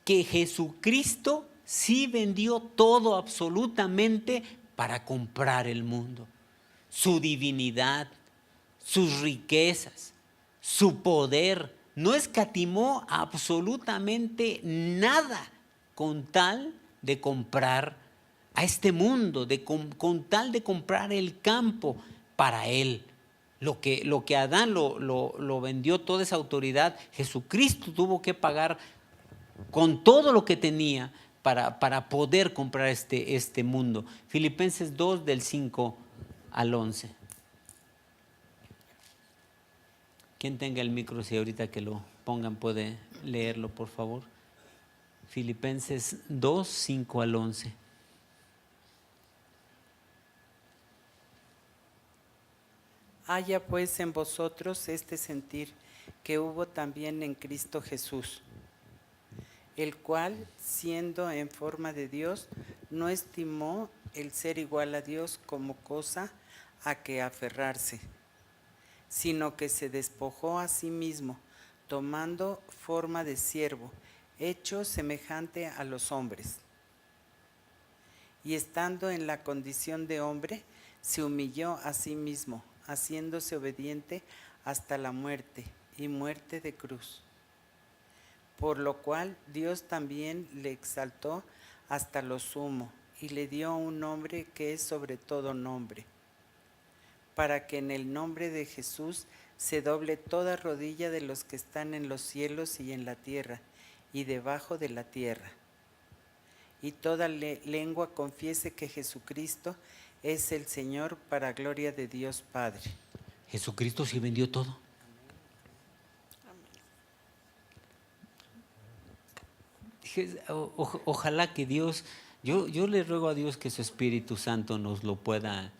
que Jesucristo sí vendió todo absolutamente para comprar el mundo. Su divinidad, sus riquezas, su poder, no escatimó absolutamente nada con tal de comprar a este mundo, con tal de comprar el campo para él. Lo que Adán lo vendió, toda esa autoridad, Jesucristo tuvo que pagar con todo lo que tenía para poder comprar este mundo. Filipenses 2, del 5 al 11. Quien tenga el micro, si ahorita que lo pongan puede leerlo, por favor. Filipenses 2, 5 al 11. Haya pues en vosotros este sentir que hubo también en Cristo Jesús, el cual, siendo en forma de Dios, no estimó el ser igual a Dios como cosa a que aferrarse, sino que se despojó a sí mismo, tomando forma de siervo, hecho semejante a los hombres. Y estando en la condición de hombre, se humilló a sí mismo, haciéndose obediente hasta la muerte, y muerte de cruz. Por lo cual Dios también le exaltó hasta lo sumo, y le dio un nombre que es sobre todo nombre, para que en el nombre de Jesús se doble toda rodilla de los que están en los cielos y en la tierra, y debajo de la tierra, y toda lengua confiese que Jesucristo es el Señor, para gloria de Dios Padre. Jesucristo sí vendió todo. Ojalá que Dios, yo le ruego a Dios que su Espíritu Santo nos lo pueda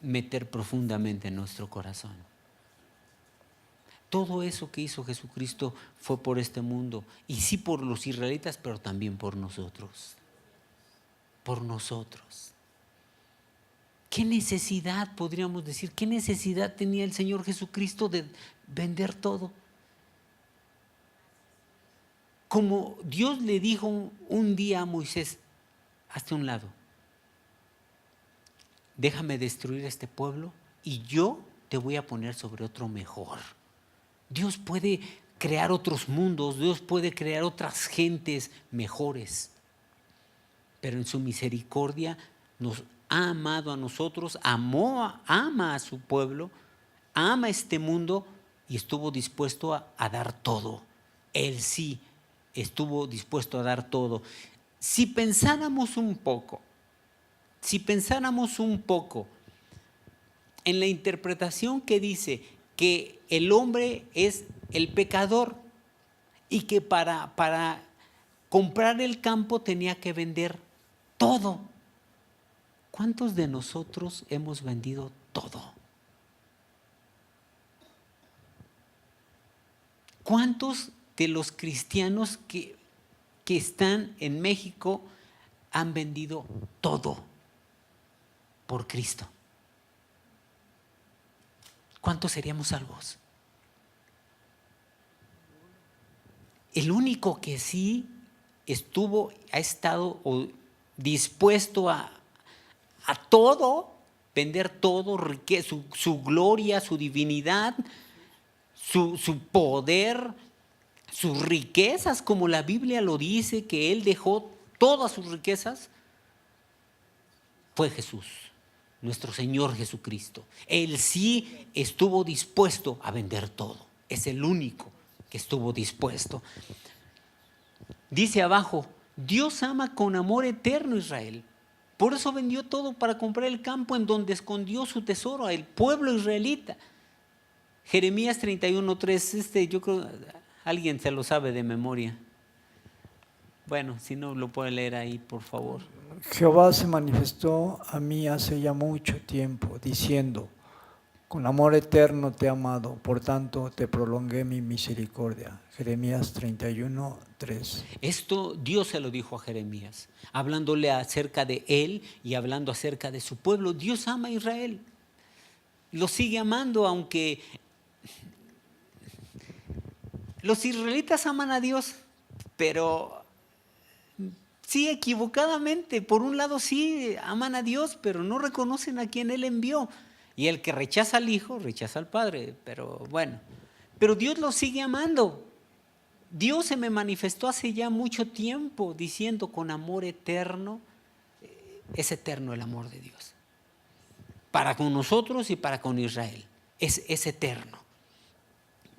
meter profundamente en nuestro corazón. Todo eso que hizo Jesucristo fue por este mundo, y sí por los israelitas, pero también por nosotros. Por nosotros. ¿Qué necesidad, podríamos decir, qué necesidad tenía el Señor Jesucristo de vender todo? Como Dios le dijo un día a Moisés, hazte a un lado, déjame destruir este pueblo y yo te voy a poner sobre otro mejor. Dios puede crear otros mundos, Dios puede crear otras gentes mejores, pero en su misericordia nos ha amado a nosotros, ama a su pueblo, ama este mundo y estuvo dispuesto a dar todo. Él sí estuvo dispuesto a dar todo. Si pensáramos un poco en la interpretación que dice que el hombre es el pecador y que para comprar el campo tenía que vender todo. ¿Cuántos de nosotros hemos vendido todo? ¿Cuántos de los cristianos que están en México han vendido todo por Cristo? ¿Cuántos seríamos salvos? El único que sí ha estado dispuesto a todo, vender todo, su gloria, su divinidad, su poder, sus riquezas, como la Biblia lo dice, que Él dejó todas sus riquezas, fue Jesús, nuestro Señor Jesucristo. Él sí estuvo dispuesto a vender todo, es el único que estuvo dispuesto. Dice abajo, Dios ama con amor eterno a Israel. Por eso vendió todo para comprar el campo en donde escondió su tesoro, al pueblo israelita. Jeremías 31:3, yo creo alguien se lo sabe de memoria. Bueno, si no lo puede leer ahí, por favor. Jehová se manifestó a mí hace ya mucho tiempo, diciendo, con amor eterno te he amado, por tanto te prolongué mi misericordia. Jeremías 31:3. Esto Dios se lo dijo a Jeremías, hablándole acerca de él y hablando acerca de su pueblo. Dios ama a Israel, lo sigue amando, aunque los israelitas aman a Dios, pero sí, equivocadamente. Por un lado sí aman a Dios, pero no reconocen a quien Él envió. Y el que rechaza al Hijo, rechaza al Padre. Pero bueno, pero Dios lo sigue amando. Dios se me manifestó hace ya mucho tiempo diciendo con amor eterno, es eterno el amor de Dios. Para con nosotros y para con Israel. Es eterno.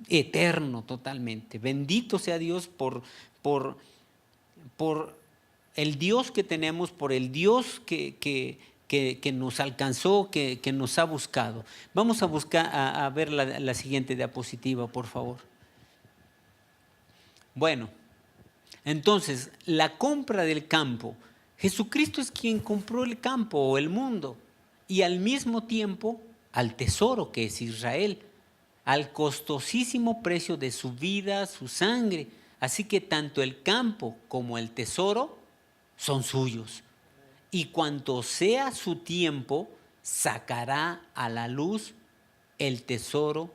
Eterno totalmente. Bendito sea Dios por el Dios que tenemos, por el Dios que nos alcanzó, que nos ha buscado. Vamos a buscar a ver la siguiente diapositiva, por favor. Bueno, entonces, la compra del campo. Jesucristo es quien compró el campo o el mundo y al mismo tiempo al tesoro que es Israel, al costosísimo precio de su vida, su sangre. Así que tanto el campo como el tesoro son suyos. Y cuanto sea su tiempo, sacará a la luz el tesoro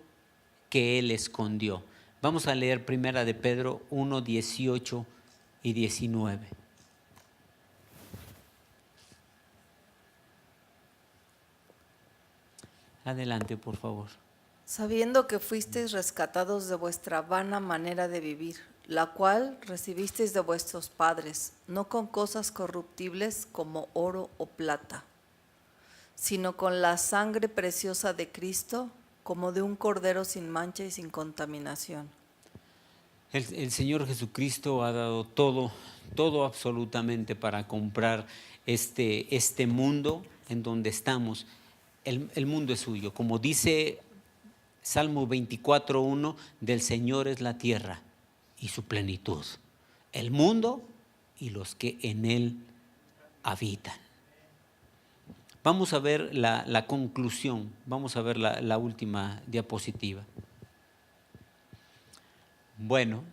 que él escondió. Vamos a leer primera de Pedro 1, 18 y 19. Adelante, por favor. Sabiendo que fuisteis rescatados de vuestra vana manera de vivir, la cual recibisteis de vuestros padres, no con cosas corruptibles como oro o plata, sino con la sangre preciosa de Cristo, como de un cordero sin mancha y sin contaminación. El Señor Jesucristo ha dado todo absolutamente para comprar este mundo en donde estamos. El mundo es suyo. Como dice Salmo 24:1, del Señor es la tierra y su plenitud, el mundo y los que en él habitan. Vamos a ver la conclusión, vamos a ver la última diapositiva. Bueno,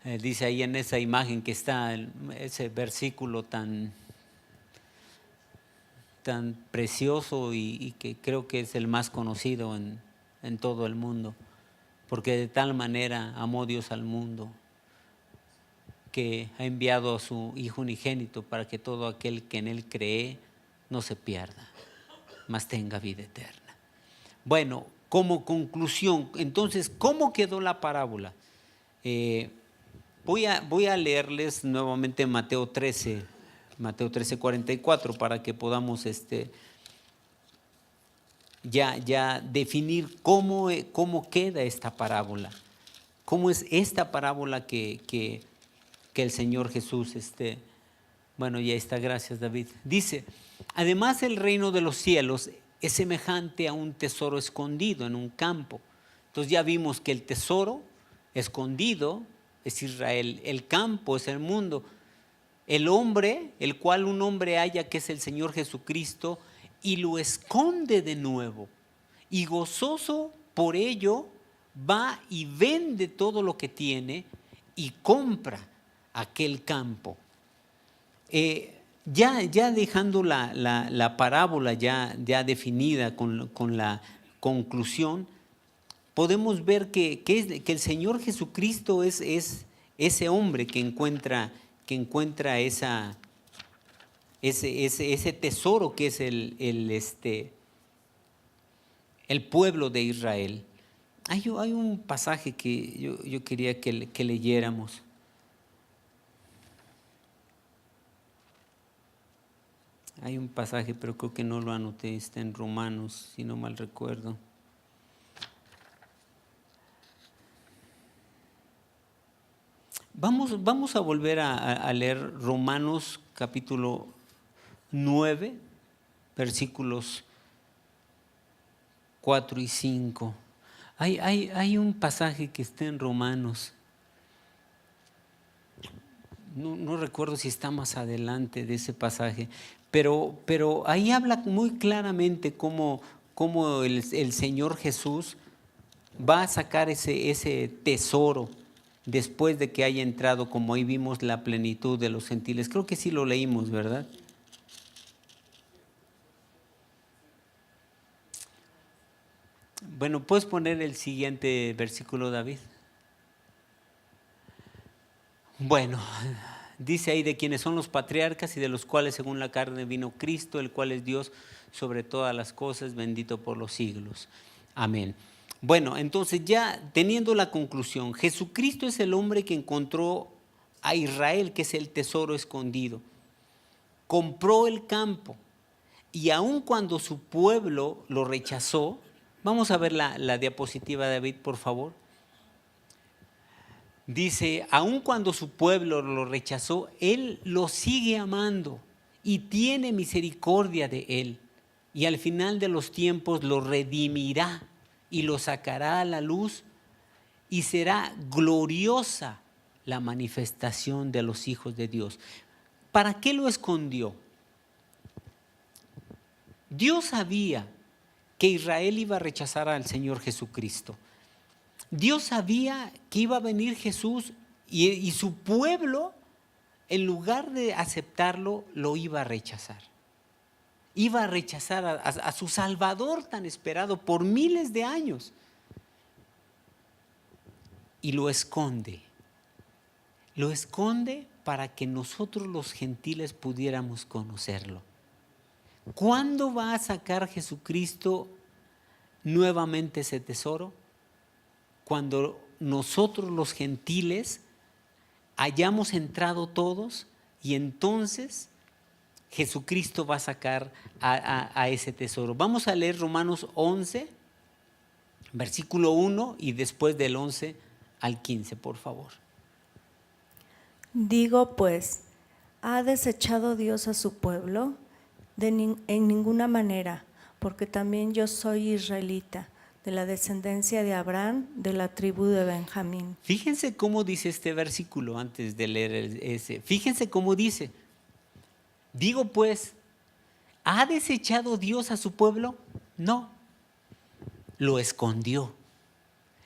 dice ahí en esa imagen que está ese versículo tan tan precioso y que creo que es el más conocido en todo el mundo, porque de tal manera amó Dios al mundo que ha enviado a su Hijo unigénito para que todo aquel que en Él cree no se pierda, mas tenga vida eterna. Bueno, como conclusión, entonces, ¿cómo quedó la parábola? Voy a leerles nuevamente Mateo 13, 44, para que podamos ya definir cómo queda esta parábola. ¿Cómo es esta parábola que el Señor Jesús, bueno, ya está, gracias David. Dice, además el reino de los cielos es semejante a un tesoro escondido en un campo. Entonces ya vimos que el tesoro escondido es Israel, el campo es el mundo. El hombre, el cual un hombre halla que es el Señor Jesucristo, y lo esconde de nuevo. Y gozoso por ello va y vende todo lo que tiene y compra aquel campo. Ya dejando la parábola ya definida con la conclusión, podemos ver que el Señor Jesucristo es ese hombre que encuentra ese tesoro que es el pueblo de Israel. Hay un pasaje que yo quería que leyéramos. Hay un pasaje, pero creo que no lo anoté, está en Romanos, si no mal recuerdo. Vamos a volver a leer Romanos capítulo 9, versículos 4 y 5. Hay un pasaje que está en Romanos. No recuerdo si está más adelante de ese pasaje, pero ahí habla muy claramente cómo el Señor Jesús va a sacar ese tesoro después de que haya entrado, como ahí vimos, la plenitud de los gentiles. Creo que sí lo leímos, ¿verdad? Bueno, ¿puedes poner el siguiente versículo, David? Bueno, dice ahí de quienes son los patriarcas y de los cuales según la carne vino Cristo, el cual es Dios sobre todas las cosas, bendito por los siglos. Amén. Bueno, entonces ya teniendo la conclusión, Jesucristo es el hombre que encontró a Israel, que es el tesoro escondido. Compró el campo y aun cuando su pueblo lo rechazó, vamos a ver la diapositiva, David, por favor. Dice, aun cuando su pueblo lo rechazó, Él lo sigue amando y tiene misericordia de él. Y al final de los tiempos lo redimirá y lo sacará a la luz y será gloriosa la manifestación de los hijos de Dios. ¿Para qué lo escondió? Dios sabía que Israel iba a rechazar al Señor Jesucristo. Dios sabía que iba a venir Jesús y su pueblo, en lugar de aceptarlo, lo iba a rechazar. Iba a rechazar a su Salvador tan esperado por miles de años. Y lo esconde. Lo esconde para que nosotros los gentiles pudiéramos conocerlo. ¿Cuándo va a sacar Jesucristo nuevamente ese tesoro? Cuando nosotros los gentiles hayamos entrado todos y entonces Jesucristo va a sacar a ese tesoro. Vamos a leer Romanos 11, versículo 1 y después del 11 al 15, por favor. Digo pues, ¿ha desechado Dios a su pueblo? En ninguna manera, porque también yo soy israelita, de la descendencia de Abraham, de la tribu de Benjamín. Fíjense cómo dice este versículo antes de leer ese. Fíjense cómo dice. Digo pues, ¿ha desechado Dios a su pueblo? No, lo escondió.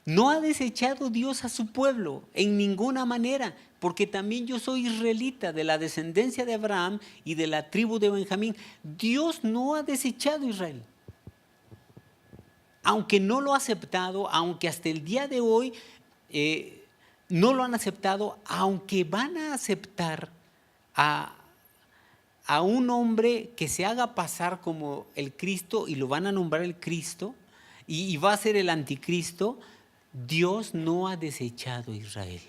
No ha desechado Dios a su pueblo en ninguna manera, porque también yo soy israelita de la descendencia de Abraham y de la tribu de Benjamín. Dios no ha desechado a Israel. Aunque no lo ha aceptado, aunque hasta el día de hoy no lo han aceptado, aunque van a aceptar a un hombre que se haga pasar como el Cristo y lo van a nombrar el Cristo y va a ser el anticristo, Dios no ha desechado a Israel.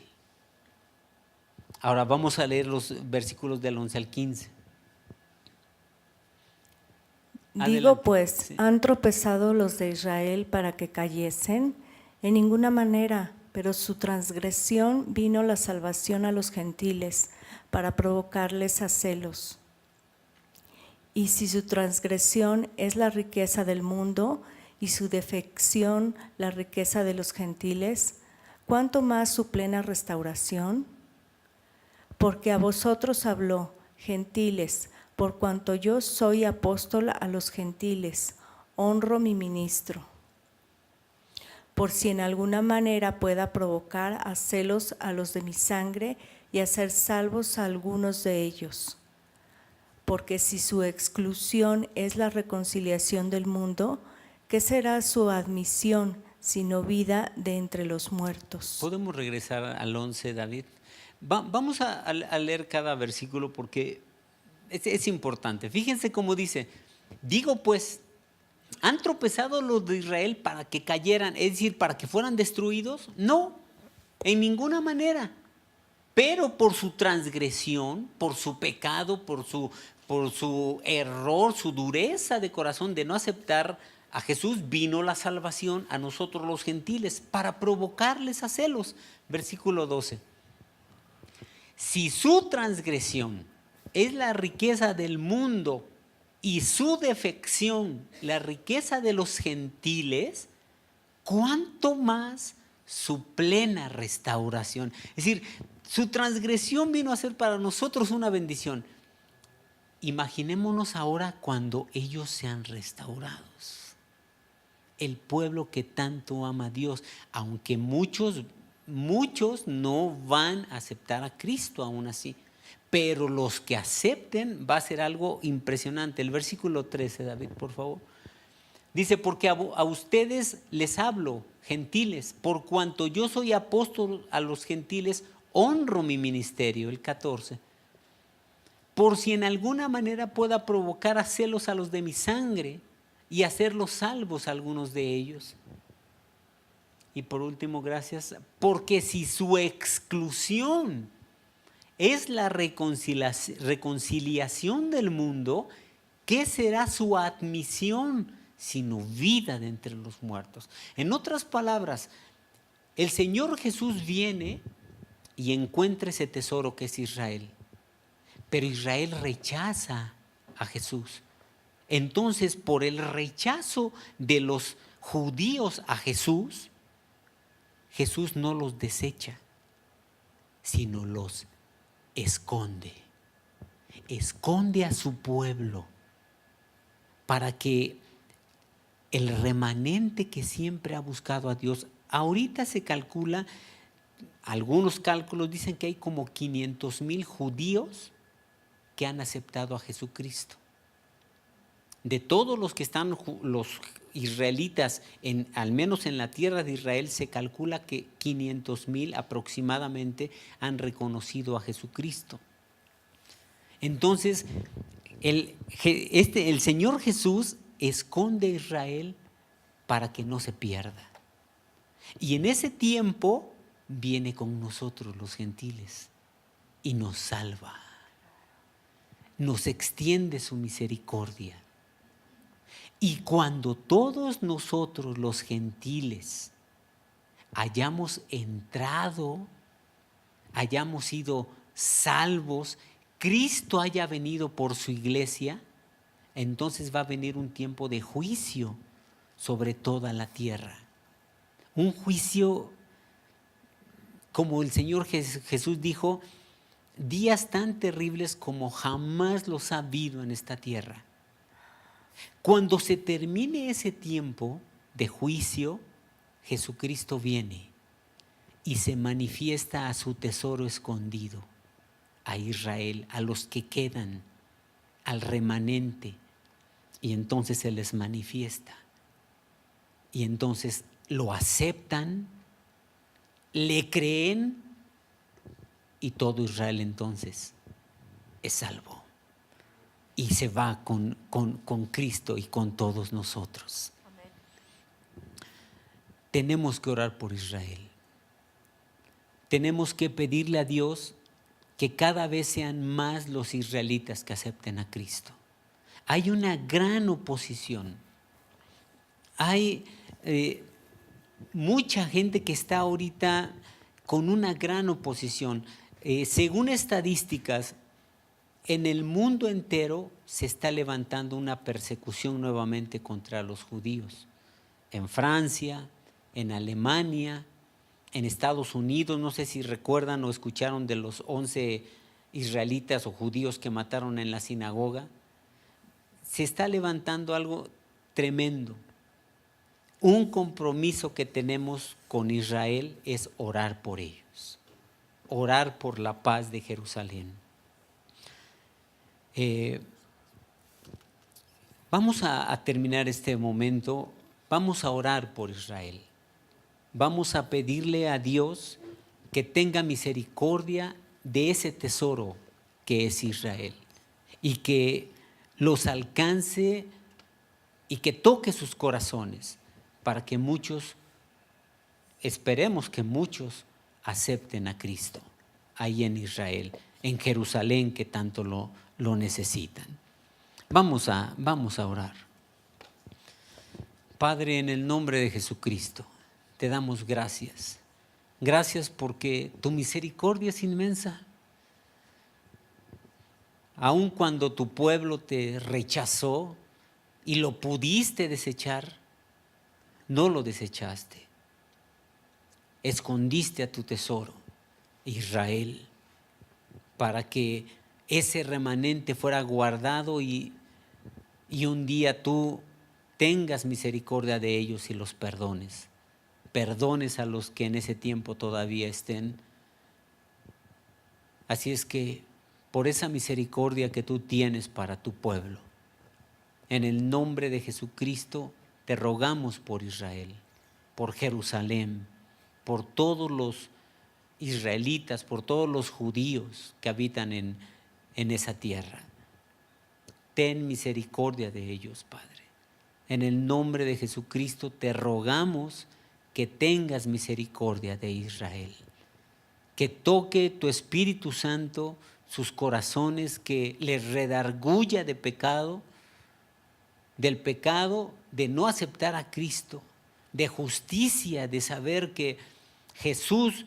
Ahora vamos a leer los versículos del 11 al 15. Digo Adelante. pues, Sí. ¿han tropezado los de Israel para que cayesen? En ninguna manera, pero su transgresión vino la salvación a los gentiles para provocarles a celos. Y si su transgresión es la riqueza del mundo y su defección la riqueza de los gentiles, ¿cuánto más su plena restauración? Porque a vosotros habló, gentiles, por cuanto yo soy apóstol a los gentiles, honro mi ministro. Por si en alguna manera pueda provocar a celos a los de mi sangre y hacer salvos a algunos de ellos. Porque si su exclusión es la reconciliación del mundo, ¿qué será su admisión sino vida de entre los muertos? ¿Podemos regresar al 11, David? Vamos a leer cada versículo porque es importante. Fíjense cómo dice, digo pues, ¿han tropezado los de Israel para que cayeran, es decir, para que fueran destruidos? No, en ninguna manera. Pero por su transgresión, por su pecado, por su error, su dureza de corazón de no aceptar a Jesús, vino la salvación a nosotros los gentiles para provocarles a celos. Versículo 12. Si su transgresión es la riqueza del mundo y su defección la riqueza de los gentiles, ¿cuánto más su plena restauración? Es decir, su transgresión vino a ser para nosotros una bendición. Imaginémonos ahora cuando ellos sean restaurados. El pueblo que tanto ama a Dios, aunque muchos no van a aceptar a Cristo aún así. Pero los que acepten va a ser algo impresionante. El versículo 13, David, por favor. Dice, porque a ustedes les hablo, gentiles, por cuanto yo soy apóstol a los gentiles, honro mi ministerio. El 14. Por si en alguna manera pueda provocar a celos a los de mi sangre y hacerlos salvos a algunos de ellos. Y por último, gracias, porque si su exclusión es la reconciliación del mundo, ¿qué será su admisión sino vida de entre los muertos? En otras palabras, el Señor Jesús viene y encuentra ese tesoro que es Israel, pero Israel rechaza a Jesús. Entonces, por el rechazo de los judíos a Jesús, Jesús no los desecha, sino los esconde. Esconde a su pueblo para que el remanente que siempre ha buscado a Dios, ahorita se calcula, algunos cálculos dicen que hay como 500,000 judíos que han aceptado a Jesucristo. De todos los que están los israelitas, al menos en la tierra de Israel, se calcula que 500,000 aproximadamente han reconocido a Jesucristo. Entonces, el Señor Jesús esconde a Israel para que no se pierda. Y en ese tiempo viene con nosotros los gentiles y nos salva. Nos extiende su misericordia. Y cuando todos nosotros los gentiles hayamos entrado, hayamos sido salvos, Cristo haya venido por su iglesia, entonces va a venir un tiempo de juicio sobre toda la tierra. Un juicio, como el Señor Jesús dijo, días tan terribles como jamás los ha habido en esta tierra. Cuando se termine ese tiempo de juicio, Jesucristo viene y se manifiesta a su tesoro escondido, a Israel, a los que quedan, al remanente, y entonces se les manifiesta. Y entonces lo aceptan, le creen, y todo Israel entonces es salvo. Y se va con Cristo y con todos nosotros. Amén. Tenemos que orar por Israel. Tenemos que pedirle a Dios que cada vez sean más los israelitas que acepten a Cristo. Hay una gran oposición. Hay mucha gente que está ahorita con una gran oposición. Según estadísticas, en el mundo entero se está levantando una persecución nuevamente contra los judíos. En Francia, en Alemania, en Estados Unidos, no sé si recuerdan o escucharon de los 11 israelitas o judíos que mataron en la sinagoga. Se está levantando algo tremendo. Un compromiso que tenemos con Israel es orar por ellos, orar por la paz de Jerusalén. Vamos a terminar este momento, vamos a orar por Israel. Vamos a pedirle a Dios que tenga misericordia de ese tesoro que es Israel y que los alcance y que toque sus corazones para que muchos, esperemos que muchos acepten a Cristo ahí en Israel, en Jerusalén que tanto lo necesitan. Vamos a orar. Padre, en el nombre de Jesucristo, te damos gracias. Gracias porque tu misericordia es inmensa. Aun cuando tu pueblo te rechazó y lo pudiste desechar, no lo desechaste. Escondiste a tu tesoro, Israel, para que ese remanente fuera guardado y un día tú tengas misericordia de ellos y los perdones. Perdones a los que en ese tiempo todavía estén. Así es que por esa misericordia que tú tienes para tu pueblo, en el nombre de Jesucristo te rogamos por Israel, por Jerusalén, por todos los israelitas, por todos los judíos que habitan en esa tierra. Ten misericordia de ellos, Padre. En el nombre de Jesucristo te rogamos que tengas misericordia de Israel, que toque tu Espíritu Santo sus corazones, que les redarguya de pecado, del pecado de no aceptar a Cristo, de justicia, de saber que Jesús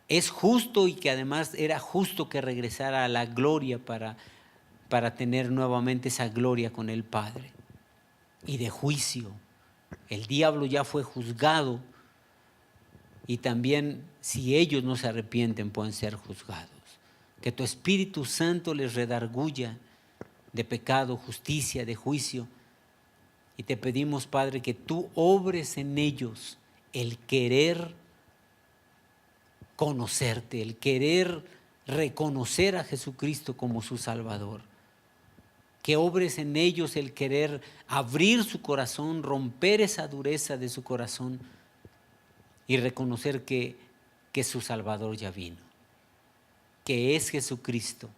es justo y que además era justo que regresara a la gloria para tener nuevamente esa gloria con el Padre, y de juicio. El diablo ya fue juzgado y también si ellos no se arrepienten pueden ser juzgados. Que tu Espíritu Santo les redarguya de pecado, justicia, de juicio. Y te pedimos, Padre, que tú obres en ellos el querer conocerte, el querer reconocer a Jesucristo como su Salvador. Que obres en ellos el querer abrir su corazón, romper esa dureza de su corazón y reconocer que su Salvador ya vino, que es Jesucristo,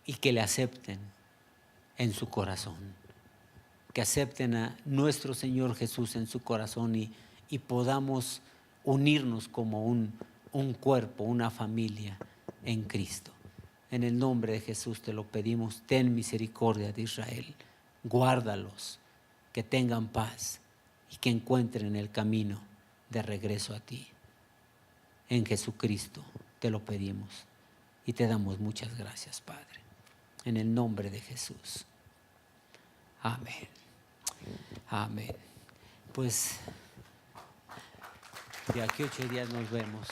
y que le acepten en su corazón, que acepten a nuestro Señor Jesús en su corazón y podamos unirnos como un cuerpo, una familia en Cristo. En el nombre de Jesús te lo pedimos, ten misericordia de Israel, guárdalos, que tengan paz y que encuentren el camino de regreso a ti. En Jesucristo te lo pedimos y te damos muchas gracias, Padre. En el nombre de Jesús. Amén. Amén. Pues de aquí a 8 días nos vemos.